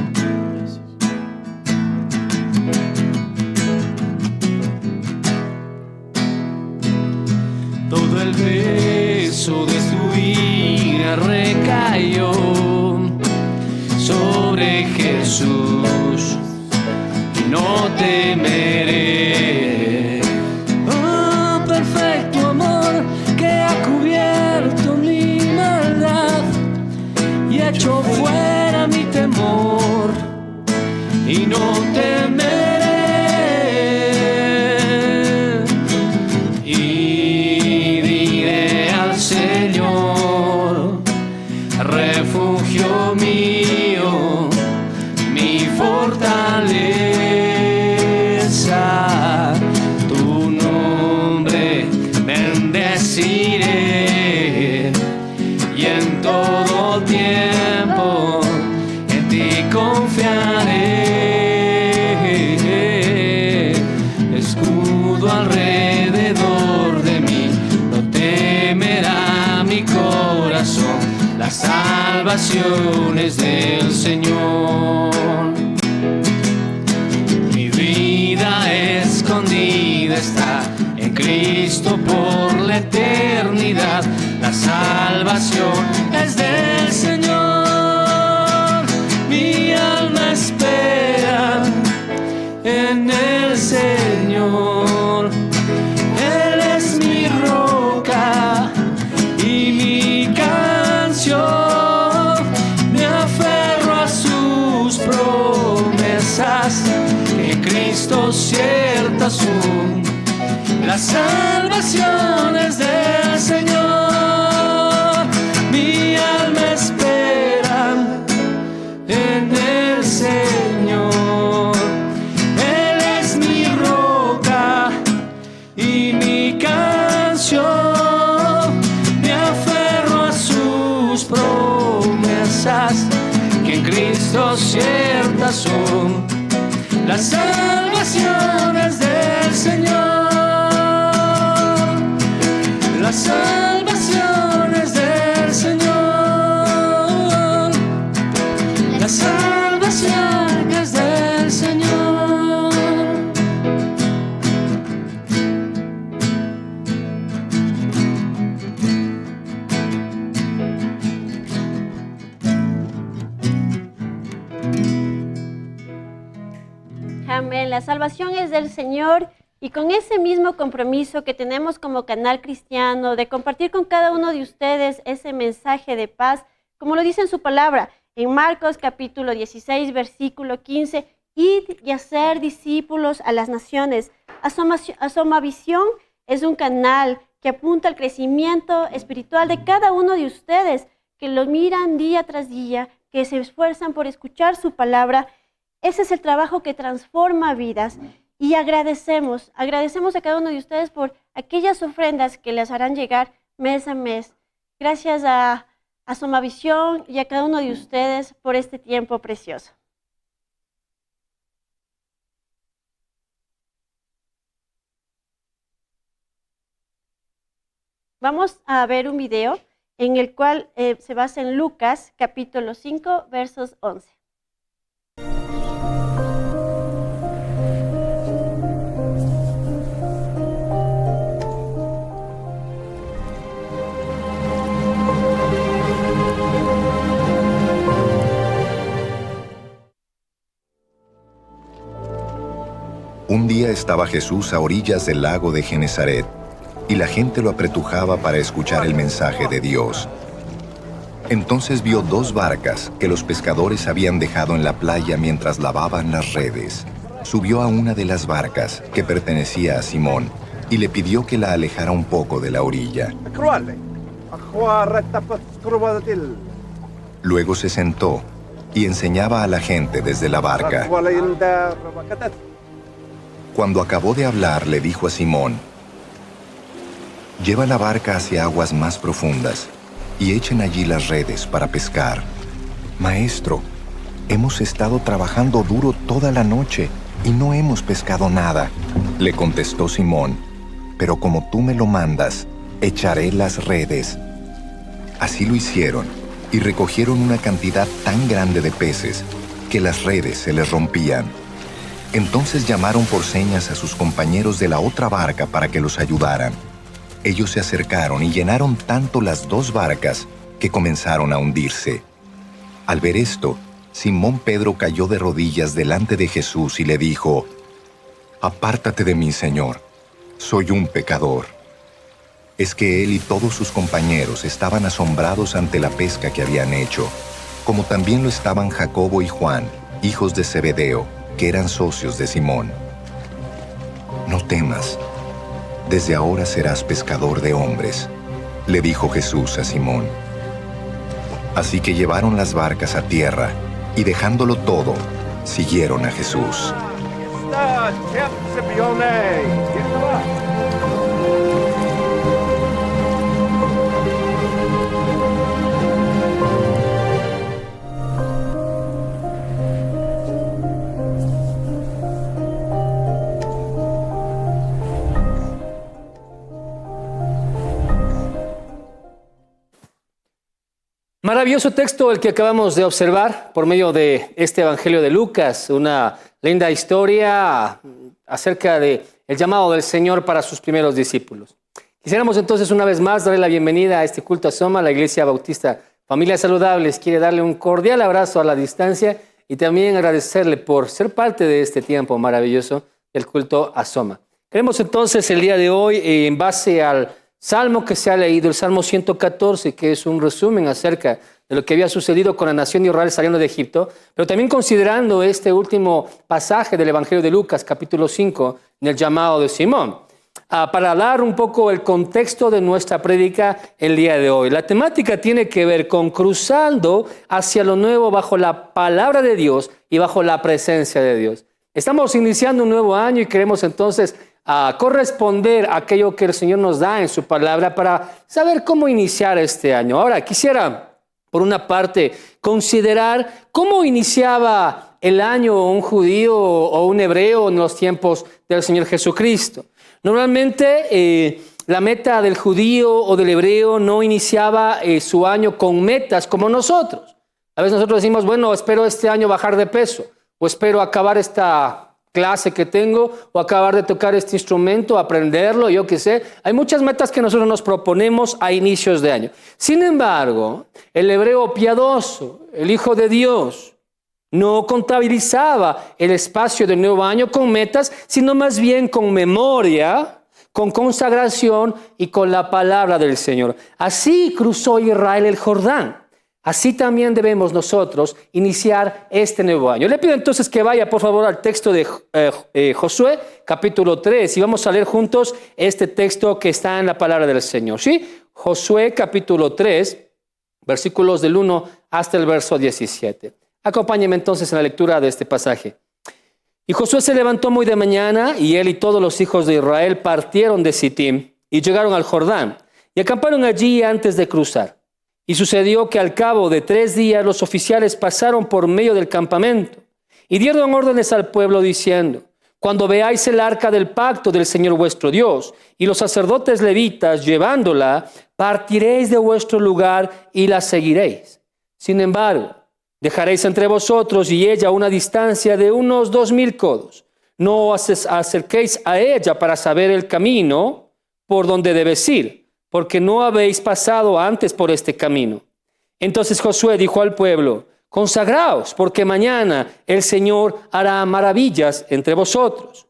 Todo el peso de su ira recayó sobre Jesús y no temeré. Oh, perfecto amor que ha cubierto mi maldad y hecho fuera mi temor y no temeré. Y diré al Señor, refugio mío, mi fortaleza, tu nombre bendeciré y en todo tiempo en ti confiaré. Escudo alrededor de mí, no temerá mi corazón, las salvaciones del Señor. Mi vida escondida está en Cristo por la eternidad, la salvación es del Señor. Mi alma espera en el Señor, Él es mi roca y mi canción. Me aferro a sus promesas, que Cristo ciertas son, las salvaciones del Señor. Mi alma espera en el Señor, Él es mi roca y mi canción. Me aferro a sus promesas, que en Cristo ciertas son, las salvaciones del Señor. Las salvaciones del Señor, las salvaciones del Señor. Amén. La salvación es del Señor. Y con ese mismo compromiso que tenemos como canal cristiano de compartir con cada uno de ustedes ese mensaje de paz, como lo dice en su palabra, en Marcos capítulo 16, versículo 15, id y hacer discípulos a las naciones. Asomavisión es un canal que apunta al crecimiento espiritual de cada uno de ustedes, que lo miran día tras día, que se esfuerzan por escuchar su palabra. Ese es el trabajo que transforma vidas. Y agradecemos a cada uno de ustedes por aquellas ofrendas que les harán llegar mes a mes. Gracias a Somavisión y a cada uno de ustedes por este tiempo precioso. Vamos a ver un video en el cual se basa en Lucas capítulo 5, versos 11. Un día estaba Jesús a orillas del lago de Genesaret, y la gente lo apretujaba para escuchar el mensaje de Dios. Entonces vio 2 barcas que los pescadores habían dejado en la playa mientras lavaban las redes. Subió a una de las barcas, que pertenecía a Simón, y le pidió que la alejara un poco de la orilla. Luego se sentó y enseñaba a la gente desde la barca. Cuando acabó de hablar, le dijo a Simón: «Lleva la barca hacia aguas más profundas y echen allí las redes para pescar». «Maestro, hemos estado trabajando duro toda la noche y no hemos pescado nada», le contestó Simón. «Pero como tú me lo mandas, echaré las redes». Así lo hicieron y recogieron una cantidad tan grande de peces que las redes se les rompían. Entonces llamaron por señas a sus compañeros de la otra barca para que los ayudaran. Ellos se acercaron y llenaron tanto las 2 barcas que comenzaron a hundirse. Al ver esto, Simón Pedro cayó de rodillas delante de Jesús y le dijo: «Apártate de mí, Señor, soy un pecador». Es que él y todos sus compañeros estaban asombrados ante la pesca que habían hecho, como también lo estaban Jacobo y Juan, hijos de Zebedeo, que eran socios de Simón. «No temas, desde ahora serás pescador de hombres», le dijo Jesús a Simón. Así que llevaron las barcas a tierra y, dejándolo todo, siguieron a Jesús. Maravilloso texto el que acabamos de observar por medio de este Evangelio de Lucas, una linda historia acerca del llamado del Señor para sus primeros discípulos. Quisiéramos entonces una vez más darle la bienvenida a este culto a Soma. La Iglesia Bautista Familias Saludables quiere darle un cordial abrazo a la distancia y también agradecerle por ser parte de este tiempo maravilloso del culto a Soma. Queremos entonces el día de hoy, en base al Salmo que se ha leído, el Salmo 114, que es un resumen acerca de lo que había sucedido con la nación de Israel saliendo de Egipto, pero también considerando este último pasaje del Evangelio de Lucas, capítulo 5, en el llamado de Simón, para dar un poco el contexto de nuestra prédica el día de hoy. La temática tiene que ver con cruzando hacia lo nuevo bajo la palabra de Dios y bajo la presencia de Dios. Estamos iniciando un nuevo año y queremos entonces corresponder a aquello que el Señor nos da en su palabra para saber cómo iniciar este año. Ahora, quisiera, por una parte, considerar cómo iniciaba el año un judío o un hebreo en los tiempos del Señor Jesucristo. Normalmente, la meta del judío o del hebreo no iniciaba su año con metas como nosotros. A veces nosotros decimos, bueno, espero este año bajar de peso, o espero acabar esta clase que tengo, o acabar de tocar este instrumento, aprenderlo, yo qué sé. Hay muchas metas que nosotros nos proponemos a inicios de año. Sin embargo, el hebreo piadoso, el Hijo de Dios, no contabilizaba el espacio del nuevo año con metas, sino más bien con memoria, con consagración y con la palabra del Señor. Así cruzó Israel el Jordán. Así también debemos nosotros iniciar este nuevo año. Le pido entonces que vaya por favor al texto de Josué, capítulo 3, y vamos a leer juntos este texto que está en la palabra del Señor. ¿Sí? Josué, capítulo 3, versículos del 1 hasta el verso 17. Acompáñenme entonces en la lectura de este pasaje. Y Josué se levantó muy de mañana, y él y todos los hijos de Israel partieron de Sittim y llegaron al Jordán, y acamparon allí antes de cruzar. Y sucedió que al cabo de 3 días los oficiales pasaron por medio del campamento y dieron órdenes al pueblo diciendo: cuando veáis el arca del pacto del Señor vuestro Dios y los sacerdotes levitas llevándola, partiréis de vuestro lugar y la seguiréis. Sin embargo, dejaréis entre vosotros y ella una distancia de unos 2000 codos. No os acerquéis a ella para saber el camino por donde debes ir, porque no habéis pasado antes por este camino. Entonces Josué dijo al pueblo: consagraos, porque mañana el Señor hará maravillas entre vosotros.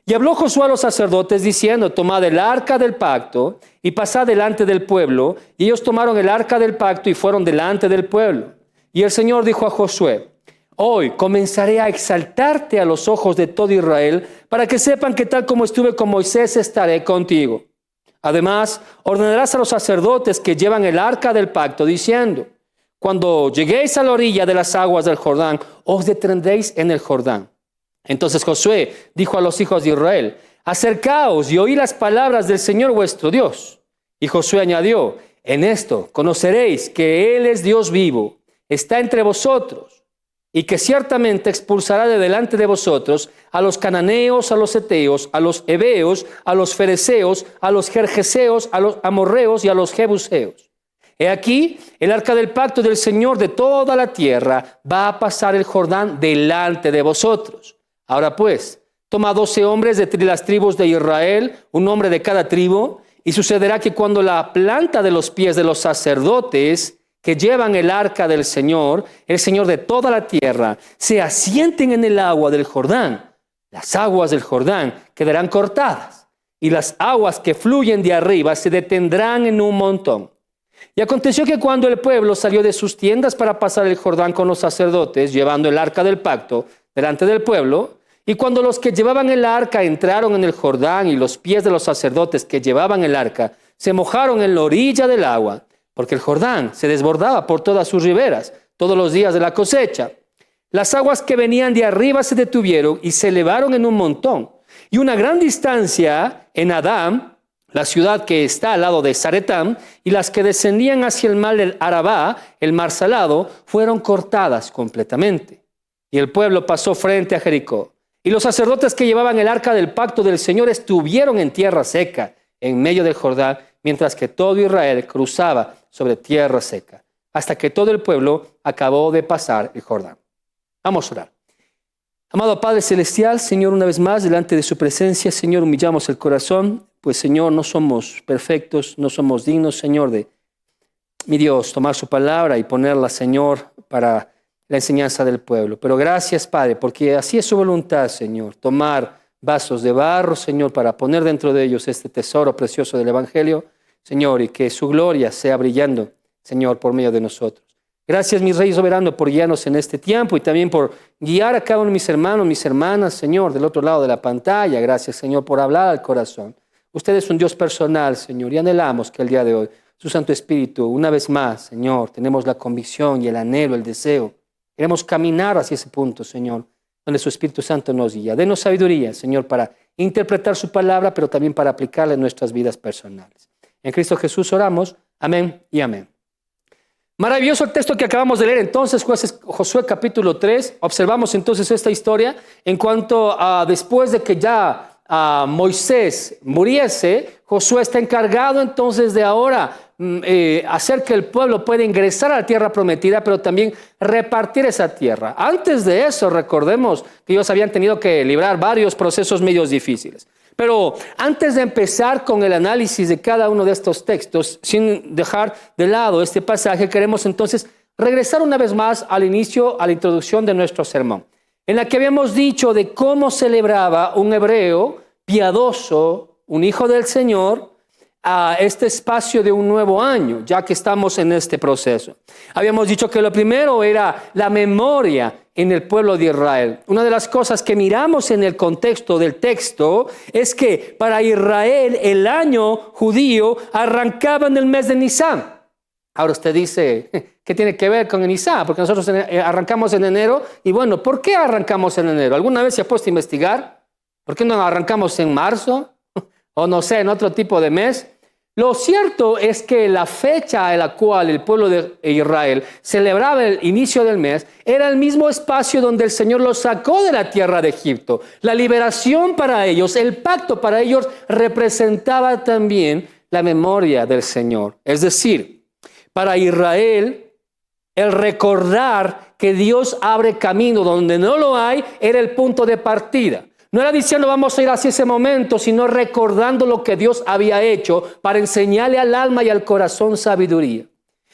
Y habló Josué a los sacerdotes diciendo, tomad el arca del pacto y pasad delante del pueblo. Y ellos tomaron el arca del pacto y fueron delante del pueblo. Y el Señor dijo a Josué, hoy comenzaré a exaltarte a los ojos de todo Israel, para que sepan que tal como estuve con Moisés, estaré contigo. Además, ordenarás a los sacerdotes que llevan el arca del pacto, diciendo, cuando lleguéis a la orilla de las aguas del Jordán, os detendréis en el Jordán. Entonces Josué dijo a los hijos de Israel, acercaos y oí las palabras del Señor vuestro Dios. Y Josué añadió, en esto conoceréis que Él es Dios vivo, está entre vosotros, y que ciertamente expulsará de delante de vosotros a los cananeos, a los heteos, a los heveos, a los fereceos, a los gergeseos, a los amorreos y a los jebuseos. He aquí, el arca del pacto del Señor de toda la tierra va a pasar el Jordán delante de vosotros. Ahora pues, toma 12 hombres de las tribus de Israel, un hombre de cada tribu, y sucederá que cuando la planta de los pies de los sacerdotes que llevan el arca del Señor, el Señor de toda la tierra, se asienten en el agua del Jordán, las aguas del Jordán quedarán cortadas, y las aguas que fluyen de arriba se detendrán en un montón. Y aconteció que cuando el pueblo salió de sus tiendas para pasar el Jordán con los sacerdotes, llevando el arca del pacto delante del pueblo, y cuando los que llevaban el arca entraron en el Jordán y los pies de los sacerdotes que llevaban el arca se mojaron en la orilla del agua, porque el Jordán se desbordaba por todas sus riberas todos los días de la cosecha. Las aguas que venían de arriba se detuvieron y se elevaron en un montón. Y una gran distancia en Adám, la ciudad que está al lado de Zaretán, y las que descendían hacia el mar del Arabá, el mar salado, fueron cortadas completamente. Y el pueblo pasó frente a Jericó. Y los sacerdotes que llevaban el arca del pacto del Señor estuvieron en tierra seca, en medio del Jordán, mientras que todo Israel cruzaba sobre tierra seca, hasta que todo el pueblo acabó de pasar el Jordán. Vamos a orar. Amado Padre Celestial, Señor, una vez más, delante de su presencia, Señor, humillamos el corazón, pues, Señor, no somos perfectos, no somos dignos, Señor, de, mi Dios, tomar su palabra y ponerla, Señor, para la enseñanza del pueblo. Pero gracias, Padre, porque así es su voluntad, Señor, tomar vasos de barro, Señor, para poner dentro de ellos este tesoro precioso del Evangelio, Señor, y que su gloria sea brillando, Señor, por medio de nosotros. Gracias, mi Rey soberano, por guiarnos en este tiempo y también por guiar a cada uno de mis hermanos, mis hermanas, Señor, del otro lado de la pantalla. Gracias, Señor, por hablar al corazón. Usted es un Dios personal, Señor, y anhelamos que el día de hoy, su Santo Espíritu, una vez más, Señor, tenemos la convicción y el anhelo, el deseo. Queremos caminar hacia ese punto, Señor, donde su Espíritu Santo nos guía. Denos sabiduría, Señor, para interpretar su palabra, pero también para aplicarla en nuestras vidas personales. En Cristo Jesús oramos. Amén y amén. Maravilloso el texto que acabamos de leer entonces, Josué capítulo 3. Observamos entonces esta historia en cuanto a después de que ya Moisés muriese, Josué está encargado entonces de ahora hacer que el pueblo pueda ingresar a la tierra prometida, pero también repartir esa tierra. Antes de eso, recordemos que ellos habían tenido que librar varios procesos medios difíciles. Pero antes de empezar con el análisis de cada uno de estos textos, sin dejar de lado este pasaje, queremos entonces regresar una vez más al inicio, a la introducción de nuestro sermón, en la que habíamos dicho de cómo celebraba un hebreo piadoso, un hijo del Señor, a este espacio de un nuevo año, ya que estamos en este proceso. Habíamos dicho que lo primero era la memoria en el pueblo de Israel. Una de las cosas que miramos en el contexto del texto es que para Israel el año judío arrancaba en el mes de Nisan. Ahora usted dice, ¿qué tiene que ver con el Nisan? Porque nosotros arrancamos en enero. Y bueno, ¿por qué arrancamos en enero? ¿Alguna vez se ha puesto a investigar? ¿Por qué no arrancamos en marzo? O no sé, en otro tipo de mes. Lo cierto es que la fecha en la cual el pueblo de Israel celebraba el inicio del mes era el mismo espacio donde el Señor los sacó de la tierra de Egipto. La liberación para ellos, el pacto para ellos representaba también la memoria del Señor. Es decir, para Israel, el recordar que Dios abre camino donde no lo hay era el punto de partida. No era diciendo vamos a ir hacia ese momento, sino recordando lo que Dios había hecho para enseñarle al alma y al corazón sabiduría.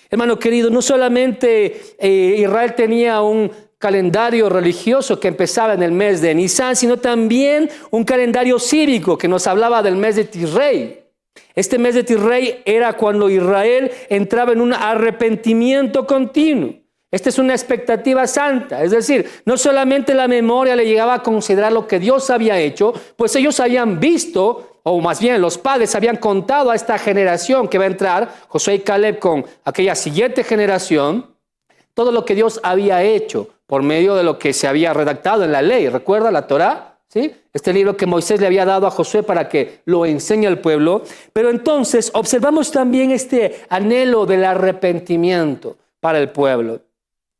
Hermano querido, no solamente Israel tenía un calendario religioso que empezaba en el mes de Nisan, sino también un calendario cívico que nos hablaba del mes de Tisrei. Este mes de Tisrei era cuando Israel entraba en un arrepentimiento continuo. Esta es una expectativa santa, es decir, no solamente la memoria le llegaba a considerar lo que Dios había hecho, pues ellos habían visto, o más bien los padres habían contado a esta generación que va a entrar, Josué y Caleb con aquella siguiente generación, todo lo que Dios había hecho por medio de lo que se había redactado en la ley. ¿Recuerda la Torá? ¿Sí? Este libro que Moisés le había dado a Josué para que lo enseñe al pueblo. Pero entonces observamos también este anhelo del arrepentimiento para el pueblo.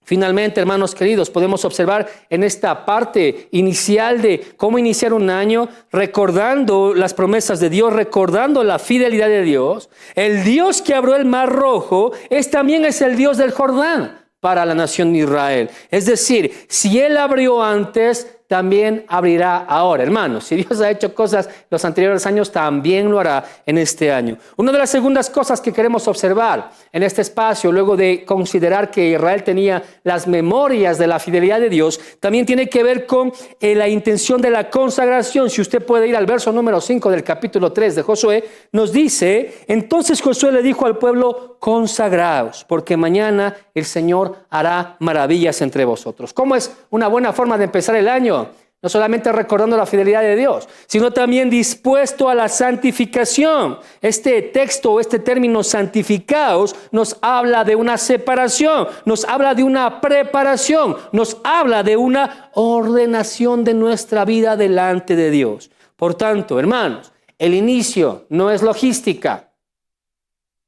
Finalmente, hermanos queridos, podemos observar en esta parte inicial de cómo iniciar un año, recordando las promesas de Dios, recordando la fidelidad de Dios. El Dios que abrió el Mar Rojo también es el Dios del Jordán para la nación de Israel. Es decir, si Él abrió antes, también abrirá ahora. Hermanos, si Dios ha hecho cosas los anteriores años, también lo hará en este año. Una de las segundas cosas que queremos observar en este espacio, luego de considerar que Israel tenía las memorias de la fidelidad de Dios, también tiene que ver con la intención de la consagración. Si usted puede ir al verso número 5 del capítulo 3 de Josué, nos dice: entonces Josué le dijo al pueblo, consagraos, porque mañana el Señor hará maravillas entre vosotros. ¿Cómo es una buena forma de empezar el año? No solamente recordando la fidelidad de Dios, sino también dispuesto a la santificación. Este texto, este término santificaos, nos habla de una separación, nos habla de una preparación, nos habla de una ordenación de nuestra vida delante de Dios. Por tanto, hermanos, el inicio no es logística,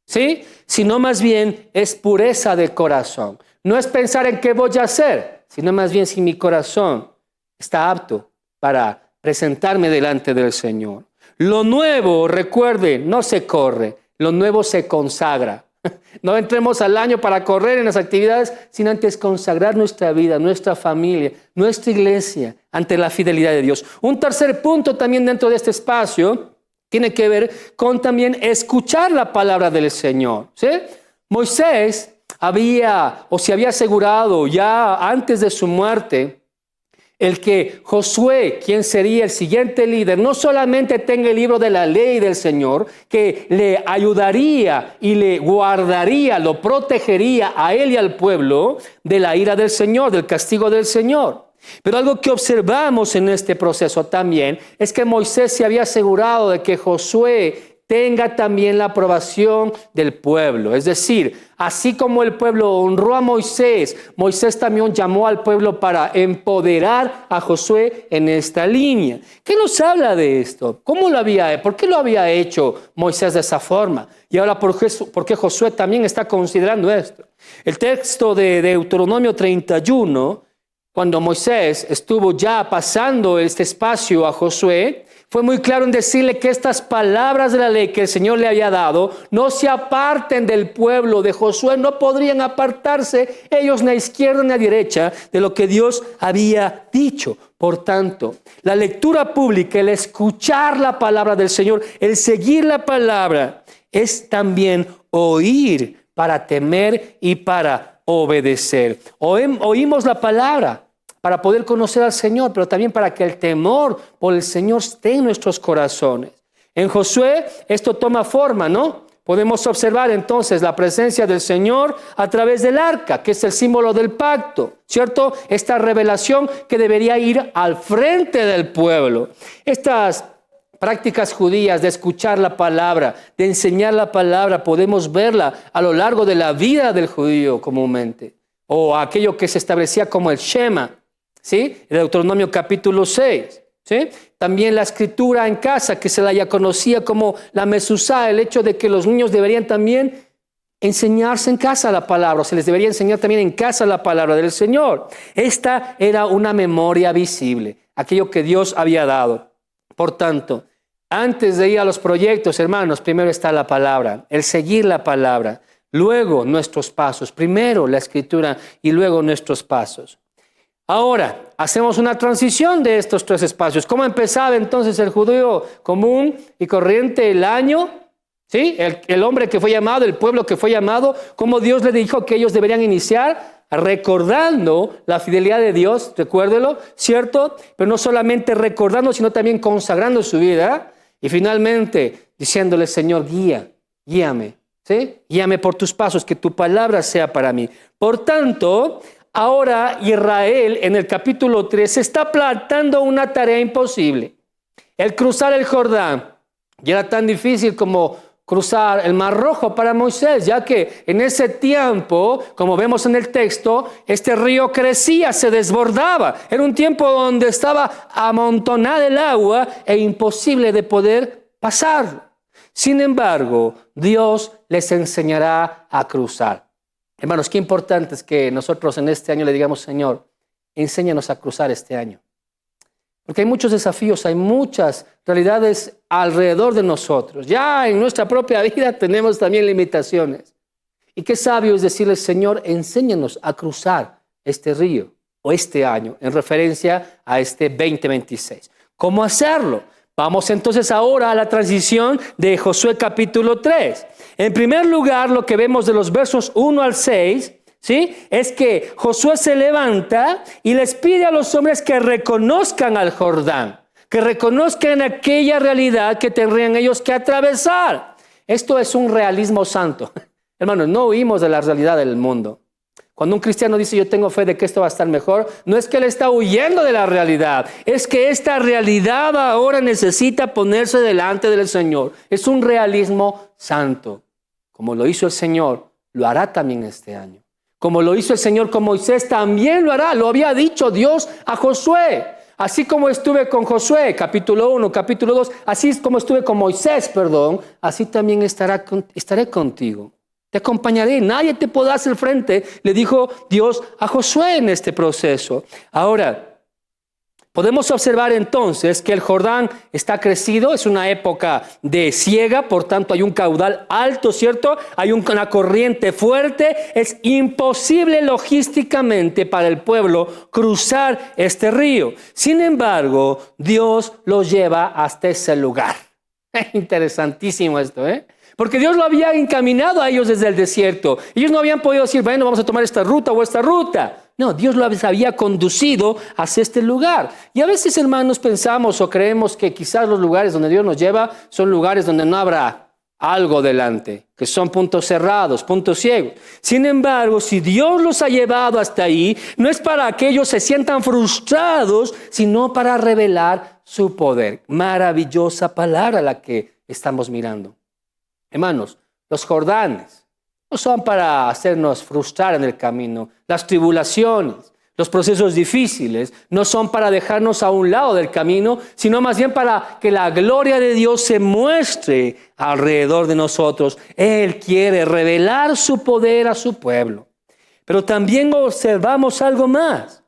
¿sí? Sino más bien es pureza de corazón. No es pensar en qué voy a hacer, sino más bien si mi corazón está apto para presentarme delante del Señor. Lo nuevo, recuerde, no se corre, lo nuevo se consagra. No entremos al año para correr en las actividades, sino antes consagrar nuestra vida, nuestra familia, nuestra iglesia ante la fidelidad de Dios. Un tercer punto también dentro de este espacio tiene que ver con también escuchar la palabra del Señor, ¿sí? Moisés se había asegurado ya antes de su muerte el que Josué, quien sería el siguiente líder, no solamente tenga el libro de la ley del Señor, que le ayudaría y le guardaría, lo protegería a él y al pueblo de la ira del Señor, del castigo del Señor. Pero algo que observamos en este proceso también es que Moisés se había asegurado de que Josué tenga también la aprobación del pueblo. Es decir, así como el pueblo honró a Moisés, Moisés también llamó al pueblo para empoderar a Josué en esta línea. ¿Qué nos habla de esto? ¿Por qué lo había hecho Moisés de esa forma? Y ahora, ¿por qué Josué también está considerando esto? El texto de Deuteronomio 31, cuando Moisés estuvo ya pasando este espacio a Josué, fue muy claro en decirle que estas palabras de la ley que el Señor le había dado no se aparten del pueblo de Josué, no podrían apartarse ellos ni a izquierda ni a derecha de lo que Dios había dicho. Por tanto, la lectura pública, el escuchar la palabra del Señor, el seguir la palabra, es también oír para temer y para obedecer. Oímos la palabra para poder conocer al Señor, pero también para que el temor por el Señor esté en nuestros corazones. En Josué esto toma forma, ¿no? Podemos observar entonces la presencia del Señor a través del arca, que es el símbolo del pacto, ¿cierto? Esta revelación que debería ir al frente del pueblo. Estas prácticas judías de escuchar la palabra, de enseñar la palabra, podemos verla a lo largo de la vida del judío comúnmente, o aquello que se establecía como el Shema, ¿sí? El Deuteronomio capítulo 6, ¿sí? También la escritura en casa, que se la ya conocía como la Mezuzá, el hecho de que los niños deberían también enseñarse en casa la palabra, se les debería enseñar también en casa la palabra del Señor. Esta era una memoria visible, aquello que Dios había dado. Por tanto, antes de ir a los proyectos, hermanos, primero está la palabra, el seguir la palabra, luego nuestros pasos, primero la escritura y luego nuestros pasos. Ahora, hacemos una transición de estos tres espacios. ¿Cómo empezaba entonces el judío común y corriente el año? ¿Sí? El hombre que fue llamado, el pueblo que fue llamado, como Dios le dijo que ellos deberían iniciar recordando la fidelidad de Dios, recuérdelo, ¿cierto? Pero no solamente recordando, sino también consagrando su vida. Y finalmente diciéndole, Señor, guíame, ¿sí? Guíame por tus pasos, que tu palabra sea para mí. Por tanto, ahora Israel en el capítulo 3 está planteando una tarea imposible. El cruzar el Jordán. Y era tan difícil como cruzar el Mar Rojo para Moisés, ya que en ese tiempo, como vemos en el texto, este río crecía, se desbordaba. Era un tiempo donde estaba amontonada el agua e imposible de poder pasar. Sin embargo, Dios les enseñará a cruzar. Hermanos, qué importante es que nosotros en este año le digamos, Señor, enséñanos a cruzar este año. Porque hay muchos desafíos, hay muchas realidades alrededor de nosotros. Ya en nuestra propia vida tenemos también limitaciones. Y qué sabio es decirle, Señor, enséñanos a cruzar este río o este año, en referencia a este 2026. ¿Cómo hacerlo? Vamos entonces ahora a la transición de Josué capítulo 3. En primer lugar, lo que vemos de los versos 1 al 6, ¿sí? Es que Josué se levanta y les pide a los hombres que reconozcan al Jordán, que reconozcan aquella realidad que tendrían ellos que atravesar. Esto es un realismo santo. Hermanos, no huimos de la realidad del mundo. Cuando un cristiano dice yo tengo fe de que esto va a estar mejor, no es que él está huyendo de la realidad, es que esta realidad ahora necesita ponerse delante del Señor. Es un realismo santo. Como lo hizo el Señor, lo hará también este año. Como lo hizo el Señor con Moisés, también lo hará. Lo había dicho Dios a Josué. Así como estuve con Josué, capítulo 1, capítulo 2, así como estuve con Moisés, así también estaré contigo. Te acompañaré, nadie te podrá hacer frente, le dijo Dios a Josué en este proceso. Ahora, podemos observar entonces que el Jordán está crecido, es una época de siega, por tanto hay un caudal alto, ¿cierto? Hay una corriente fuerte, es imposible logísticamente para el pueblo cruzar este río. Sin embargo, Dios los lleva hasta ese lugar. Interesantísimo esto, ¿eh? Porque Dios lo había encaminado a ellos desde el desierto. Ellos no habían podido decir, bueno, vamos a tomar esta ruta o esta ruta. No, Dios los había conducido hacia este lugar. Y a veces, hermanos, pensamos o creemos que quizás los lugares donde Dios nos lleva son lugares donde no habrá algo delante, que son puntos cerrados, puntos ciegos. Sin embargo, si Dios los ha llevado hasta ahí, no es para que ellos se sientan frustrados, sino para revelar su poder. Maravillosa palabra la que estamos mirando. Hermanos, los Jordanes no son para hacernos frustrar en el camino. Las tribulaciones, los procesos difíciles, no son para dejarnos a un lado del camino, sino más bien para que la gloria de Dios se muestre alrededor de nosotros. Él quiere revelar su poder a su pueblo. Pero también observamos algo más.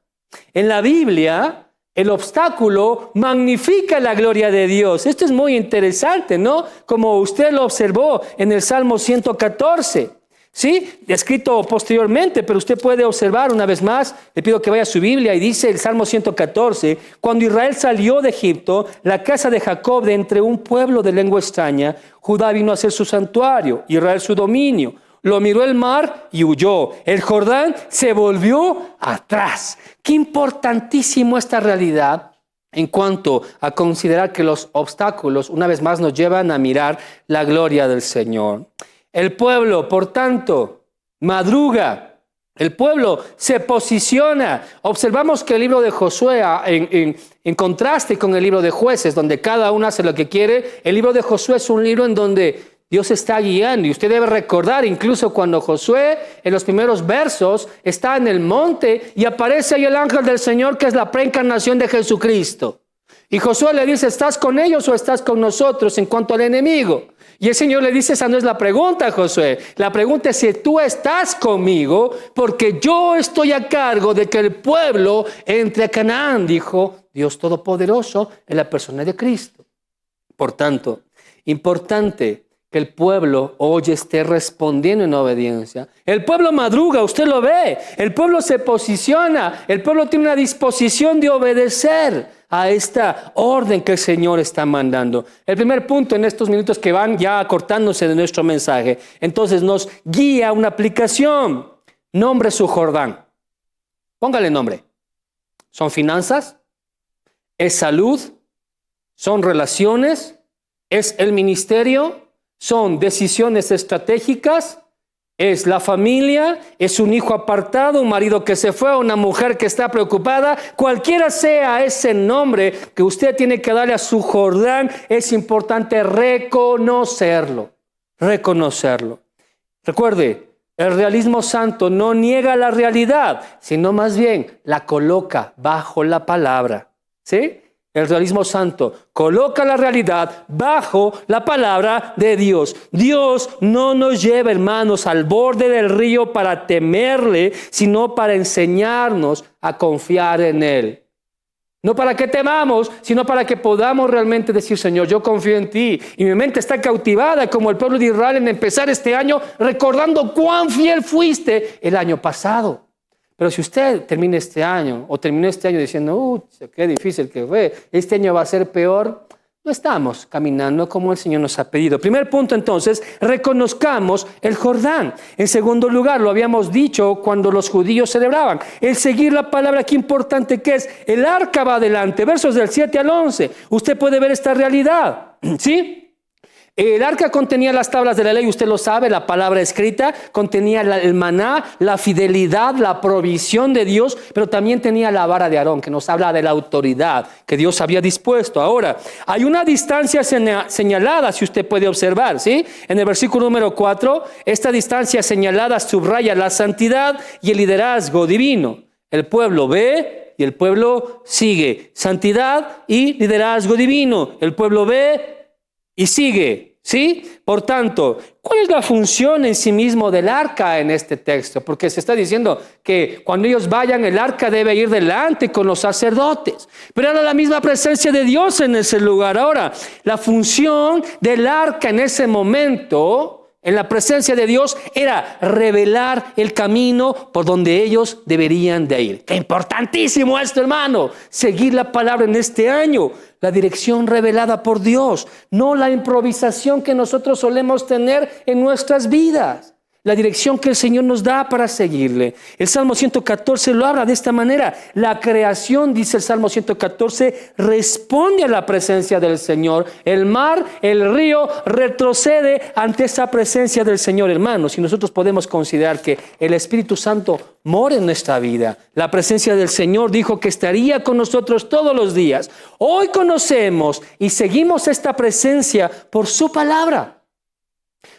En la Biblia, el obstáculo magnifica la gloria de Dios. Esto es muy interesante, ¿no? Como usted lo observó en el Salmo 114, ¿sí? Escrito posteriormente, pero usted puede observar una vez más. Le pido que vaya a su Biblia y dice el Salmo 114, cuando Israel salió de Egipto, la casa de Jacob de entre un pueblo de lengua extraña, Judá vino a ser su santuario, Israel su dominio. Lo miró el mar y huyó. El Jordán se volvió atrás. Qué importantísimo esta realidad en cuanto a considerar que los obstáculos una vez más nos llevan a mirar la gloria del Señor. El pueblo, por tanto, madruga. El pueblo se posiciona. Observamos que el libro de Josué, en contraste con el libro de Jueces, donde cada uno hace lo que quiere, el libro de Josué es un libro en donde Dios está guiando. Y usted debe recordar incluso cuando Josué en los primeros versos está en el monte y aparece ahí el ángel del Señor, que es la preencarnación de Jesucristo. Y Josué le dice, ¿estás con ellos o estás con nosotros en cuanto al enemigo? Y el Señor le dice, esa no es la pregunta, Josué. La pregunta es si tú estás conmigo, porque yo estoy a cargo de que el pueblo entre a Canaán, dijo Dios Todopoderoso en la persona de Cristo. Por tanto, importante que el pueblo hoy esté respondiendo en obediencia. El pueblo madruga, usted lo ve. El pueblo se posiciona. El pueblo tiene una disposición de obedecer. a esta orden que el Señor está mandando. El primer punto en estos minutos que van ya acortándose de nuestro mensaje, entonces nos guía una aplicación. Nombre su Jordán. Póngale nombre. ¿Son finanzas? ¿Es salud? ¿Son relaciones? ¿Es el ministerio? ¿Son decisiones estratégicas? ¿Es la familia? ¿Es un hijo apartado? ¿Un marido que se fue? ¿Una mujer que está preocupada? Cualquiera sea ese nombre que usted tiene que darle a su Jordán, es importante reconocerlo. Reconocerlo. Recuerde, el realismo santo no niega la realidad, sino más bien la coloca bajo la palabra. ¿Sí? El realismo santo coloca la realidad bajo la palabra de Dios. Dios no nos lleva, hermanos, al borde del río para temerle, sino para enseñarnos a confiar en Él. No para que temamos, sino para que podamos realmente decir, Señor, yo confío en ti. Y mi mente está cautivada como el pueblo de Israel en empezar este año recordando cuán fiel fuiste el año pasado. Pero si usted termina este año o terminó este año diciendo, qué difícil que fue, este año va a ser peor, no estamos caminando como el Señor nos ha pedido. Primer punto entonces, reconozcamos el Jordán. En segundo lugar, lo habíamos dicho cuando los judíos celebraban, el seguir la palabra, qué importante que es. El arca va adelante, versos del 7 al 11. Usted puede ver esta realidad, ¿sí? El arca contenía las tablas de la ley, usted lo sabe, la palabra escrita, contenía el maná, la fidelidad, la provisión de Dios, pero también tenía la vara de Aarón, que nos habla de la autoridad que Dios había dispuesto. Ahora, hay una distancia señalada, si usted puede observar, ¿sí? En el versículo número 4, esta distancia señalada subraya la santidad y el liderazgo divino. El pueblo ve y el pueblo sigue. Santidad y liderazgo divino. El pueblo ve y sigue. ¿Sí? Por tanto, ¿cuál es la función en sí mismo del arca en este texto? Porque se está diciendo que cuando ellos vayan, el arca debe ir delante con los sacerdotes. Pero era la misma presencia de Dios en ese lugar. Ahora, la función del arca en ese momento, en la presencia de Dios, era revelar el camino por donde ellos deberían de ir. ¡Qué importantísimo esto, hermano! Seguir la palabra en este año. La dirección revelada por Dios, no la improvisación que nosotros solemos tener en nuestras vidas. La dirección que el Señor nos da para seguirle. El Salmo 114 lo habla de esta manera. La creación, dice el Salmo 114, responde a la presencia del Señor. El mar, el río, retrocede ante esa presencia del Señor, hermanos. Y nosotros podemos considerar que el Espíritu Santo mora en nuestra vida. La presencia del Señor dijo que estaría con nosotros todos los días. Hoy conocemos y seguimos esta presencia por su palabra.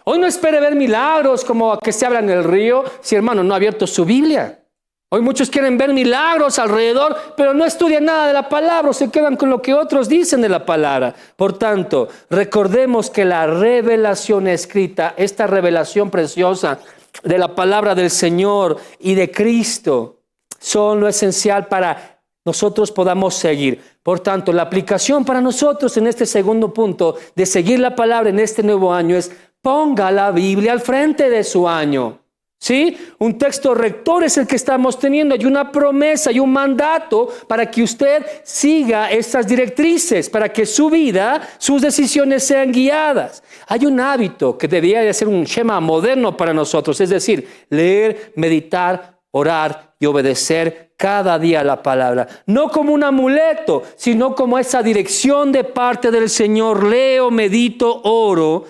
Hoy no espere ver milagros como que se habla en el río si, hermano, no ha abierto su Biblia. Hoy muchos quieren ver milagros alrededor, pero no estudian nada de la palabra, se quedan con lo que otros dicen de la palabra. Por tanto, recordemos que la revelación escrita, esta revelación preciosa de la palabra del Señor y de Cristo, son lo esencial para nosotros podamos seguir. Por tanto, la aplicación para nosotros en este segundo punto de seguir la palabra en este nuevo año es: ponga la Biblia al frente de su año. ¿Sí? Un texto rector es el que estamos teniendo. Hay una promesa y un mandato para que usted siga estas directrices, para que su vida, sus decisiones sean guiadas. Hay un hábito que debería de ser un shema moderno para nosotros, es decir, leer, meditar, orar y obedecer cada día la palabra. No como un amuleto, sino como esa dirección de parte del Señor. Leo, medito, oro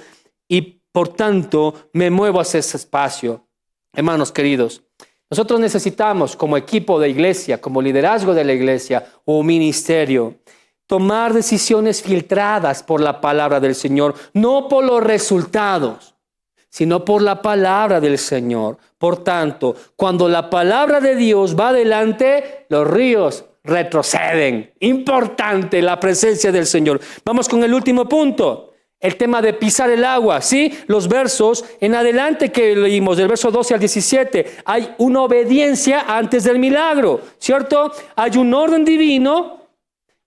y por tanto, me muevo hacia ese espacio. Hermanos queridos, nosotros necesitamos como equipo de iglesia, como liderazgo de la iglesia o ministerio, tomar decisiones filtradas por la palabra del Señor, no por los resultados, sino por la palabra del Señor. Por tanto, cuando la palabra de Dios va adelante, los ríos retroceden. Importante la presencia del Señor. Vamos con el último punto. El tema de pisar el agua, ¿sí? Los versos en adelante que leímos, del verso 12 al 17, hay una obediencia antes del milagro, ¿cierto? Hay un orden divino.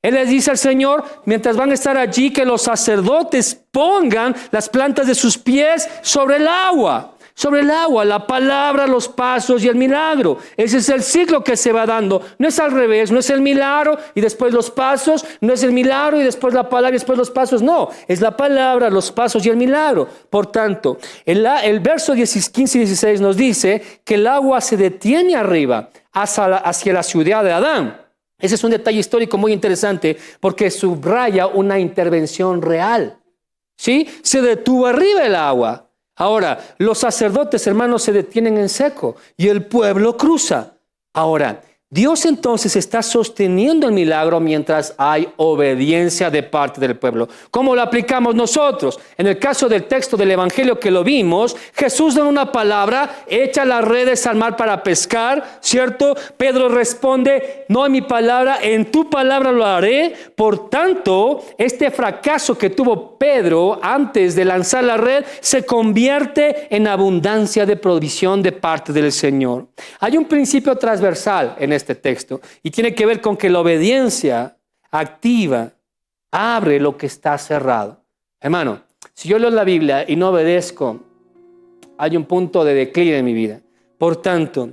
Él les dice al Señor, mientras van a estar allí, que los sacerdotes pongan las plantas de sus pies sobre el agua. sobre el agua, la palabra, los pasos y el milagro. Ese es el ciclo que se va dando. No es al revés, no es el milagro y después los pasos, no es el milagro y después la palabra y después los pasos. No, es la palabra, los pasos y el milagro. Por tanto, el verso 15 y 16 nos dice que el agua se detiene arriba hacia la ciudad de Adán. Ese es un detalle histórico muy interesante porque subraya una intervención real. ¿Sí? Se detuvo arriba el agua. Ahora, los sacerdotes, hermanos, se detienen en seco y el pueblo cruza. Ahora, Dios entonces está sosteniendo el milagro mientras hay obediencia de parte del pueblo. ¿Cómo lo aplicamos nosotros? En el caso del texto del Evangelio que lo vimos, Jesús da una palabra, echa las redes al mar para pescar, ¿cierto? Pedro responde, no en mi palabra, en tu palabra lo haré. Por tanto, este fracaso que tuvo Pedro antes de lanzar la red se convierte en abundancia de provisión de parte del Señor. Hay un principio transversal en este texto y tiene que ver con que la obediencia activa abre lo que está cerrado. Hermano, si yo leo la Biblia y no obedezco, hay un punto de declive en mi vida. Por tanto,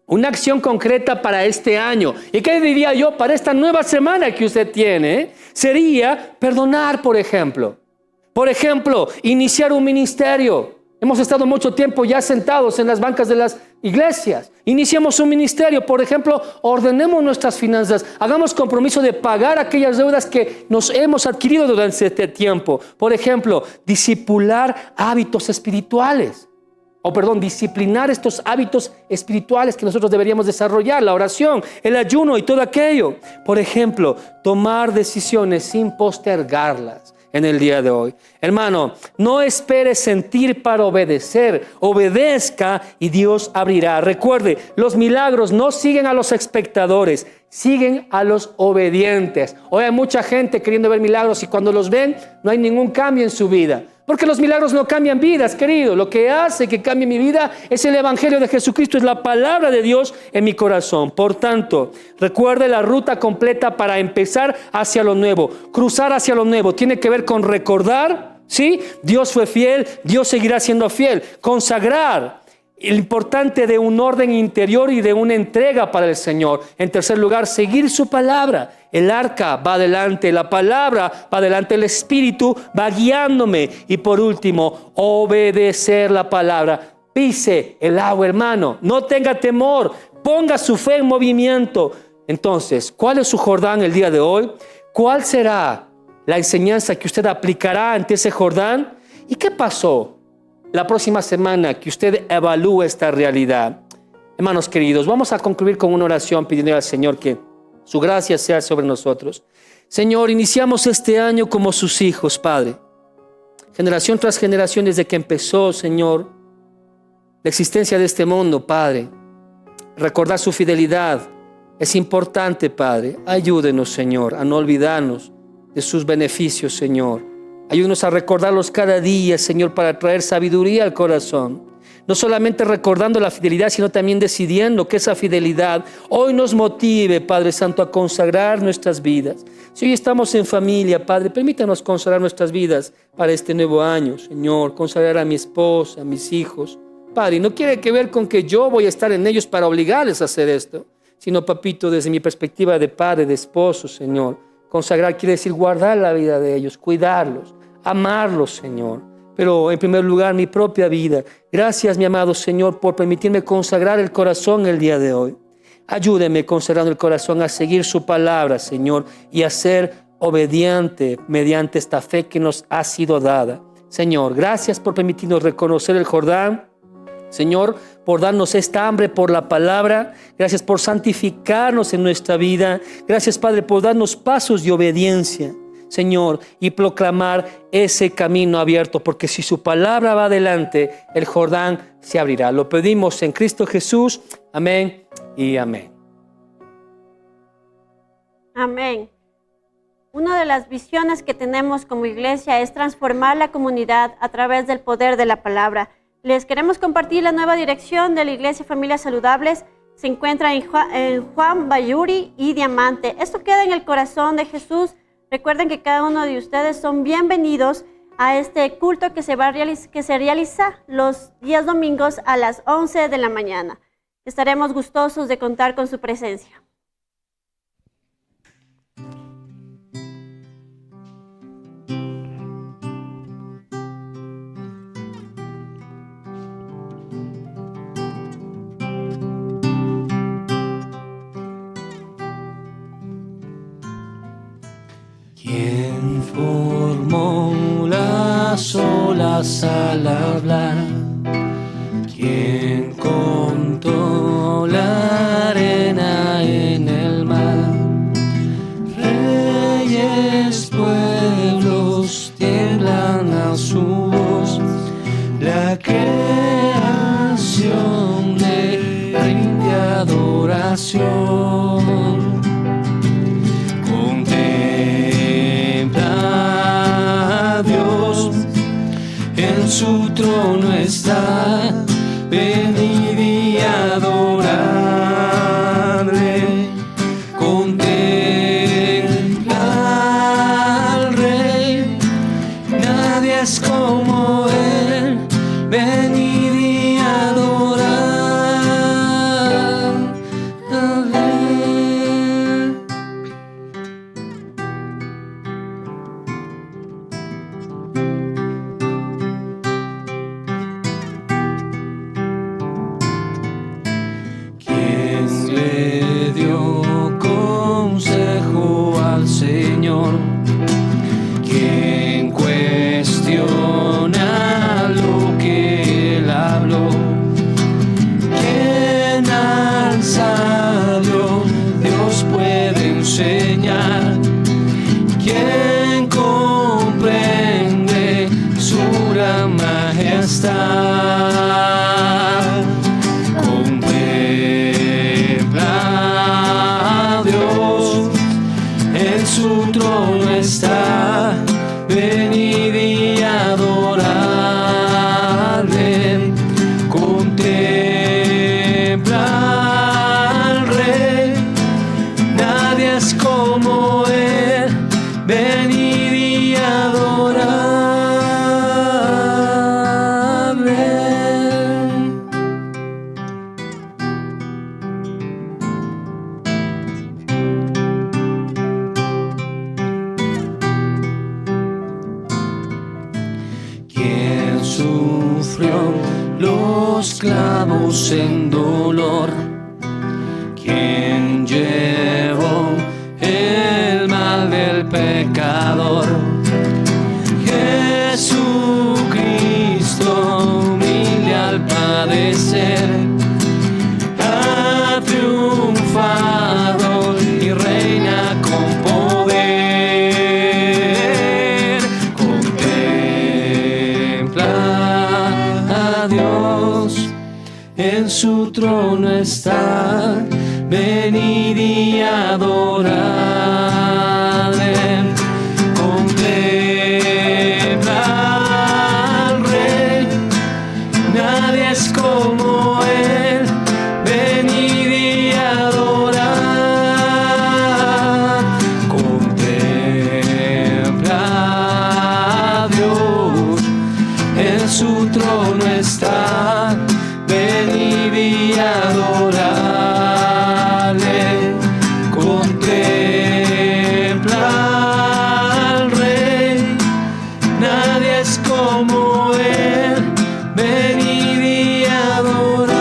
una acción concreta para este año, y qué diría yo para esta nueva semana que usted tiene, sería perdonar, por ejemplo. Por ejemplo, iniciar un ministerio. Hemos estado mucho tiempo ya sentados en las bancas de las iglesias. Iniciamos un ministerio, por ejemplo, ordenemos nuestras finanzas, hagamos compromiso de pagar aquellas deudas que nos hemos adquirido durante este tiempo. Por ejemplo, discipular hábitos espirituales. Disciplinar estos hábitos espirituales que nosotros deberíamos desarrollar, la oración, el ayuno y todo aquello. Por ejemplo, tomar decisiones sin postergarlas en el día de hoy. Hermano, no espere sentir para obedecer, obedezca y Dios abrirá. Recuerde, los milagros no siguen a los espectadores, siguen a los obedientes. Hoy hay mucha gente queriendo ver milagros y cuando los ven no hay ningún cambio en su vida. Porque los milagros no cambian vidas, querido. Lo que hace que cambie mi vida es el Evangelio de Jesucristo, es la palabra de Dios en mi corazón. Por tanto, recuerde la ruta completa para empezar hacia lo nuevo. Cruzar hacia lo nuevo tiene que ver con recordar, ¿sí? Dios fue fiel, Dios seguirá siendo fiel. Consagrar. El importante de un orden interior y de una entrega para el Señor. En tercer lugar, seguir su palabra. El arca va adelante, la palabra va adelante, el Espíritu va guiándome. Y por último, obedecer la palabra. Pise el agua, hermano. No tenga temor. Ponga su fe en movimiento. Entonces, ¿cuál es su Jordán el día de hoy? ¿Cuál será la enseñanza que usted aplicará ante ese Jordán? ¿Y qué pasó la próxima semana que usted evalúe esta realidad? Hermanos queridos, vamos a concluir con una oración pidiendo al Señor que su gracia sea sobre nosotros. Señor, iniciamos este año como sus hijos, Padre. Generación tras generación desde que empezó, Señor, la existencia de este mundo, Padre. Recordar su fidelidad es importante, Padre. Ayúdenos, Señor, a no olvidarnos de sus beneficios, Señor. Ayúdenos a recordarlos cada día, Señor, para traer sabiduría al corazón. No solamente recordando la fidelidad, sino también decidiendo que esa fidelidad hoy nos motive, Padre Santo, a consagrar nuestras vidas. Si hoy estamos en familia, Padre, permítanos consagrar nuestras vidas para este nuevo año, Señor. Consagrar a mi esposa, a mis hijos. Padre, no quiere que ver con que yo voy a estar en ellos para obligarles a hacer esto, sino, papito, desde mi perspectiva de padre, de esposo, Señor. Consagrar quiere decir guardar la vida de ellos, cuidarlos, amarlos, Señor. Pero en primer lugar, mi propia vida. Gracias, mi amado Señor, por permitirme consagrar el corazón el día de hoy. Ayúdeme, consagrando el corazón, a seguir su palabra, Señor, y a ser obediente mediante esta fe que nos ha sido dada. Señor, gracias por permitirnos reconocer el Jordán. Señor, por darnos esta hambre por la palabra. Gracias por santificarnos en nuestra vida. Gracias, Padre, por darnos pasos de obediencia, Señor, y proclamar ese camino abierto, porque si su palabra va adelante, el Jordán se abrirá. Lo pedimos en Cristo Jesús. Amén y amén. Amén. Una de las visiones que tenemos como iglesia es transformar la comunidad a través del poder de la palabra. Les queremos compartir la nueva dirección de la Iglesia Familias Saludables. Se encuentra en Juan Bayuri y Diamante. Esto queda en el corazón de Jesús. Recuerden que cada uno de ustedes son bienvenidos a este culto que se realiza los días domingos a las 11 de la mañana. Estaremos gustosos de contar con su presencia. ¿Quién formó las olas al hablar? ¿Quién contó la arena en el mar? Reyes, pueblos tiemblan a su voz, la creación le rinde adoración. En su trono está, venid y adoradle. Contempla al Rey, nadie es como él, venid y adoradle. Señor, quien cuestiona lo que él habló, quien al sabio Dios puede enseñar, quien comprende su gran majestad. Contempla a Dios, en su trono está, venid y adoradle. Contempla al Rey, nadie es como él, venid y adoradle. Sufrió los clavos en dolor, quien llevó el mal del pecador. Jesucristo, humilde al padecer, ha triunfado y reina con poder. Contempla a Dios, en su trono está, venid y adoradle. Contempla al Rey, nadie es como él, venid y adorar. Contempla a Dios, en su trono está, venid y adorarle. Contempla al Rey, nadie es como él, venid y adorarle.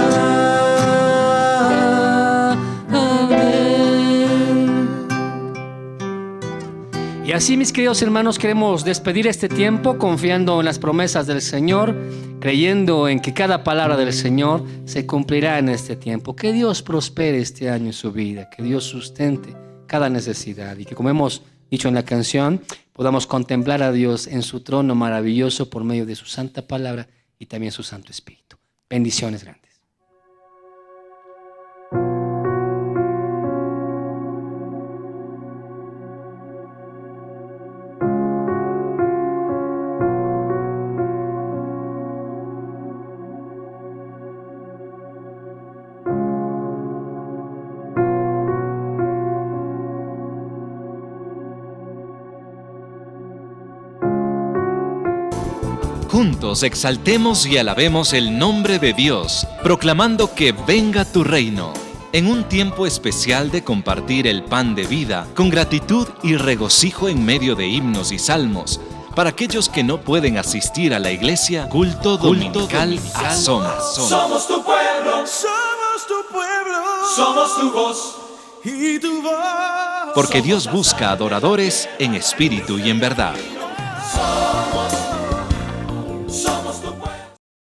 Y así, mis queridos hermanos, queremos despedir este tiempo confiando en las promesas del Señor, creyendo en que cada palabra del Señor se cumplirá en este tiempo. Que Dios prospere este año en su vida, que Dios sustente cada necesidad y que, como hemos dicho en la canción, podamos contemplar a Dios en su trono maravilloso por medio de su santa palabra y también su Santo Espíritu. Bendiciones grandes. Juntos exaltemos y alabemos el nombre de Dios, proclamando que venga tu reino. En un tiempo especial de compartir el pan de vida, con gratitud y regocijo en medio de himnos y salmos, para aquellos que no pueden asistir a la iglesia, culto dominical Asoma. Somos tu pueblo, somos tu pueblo, somos tu voz y tu voz. Porque Dios busca adoradores en espíritu y en verdad. Somos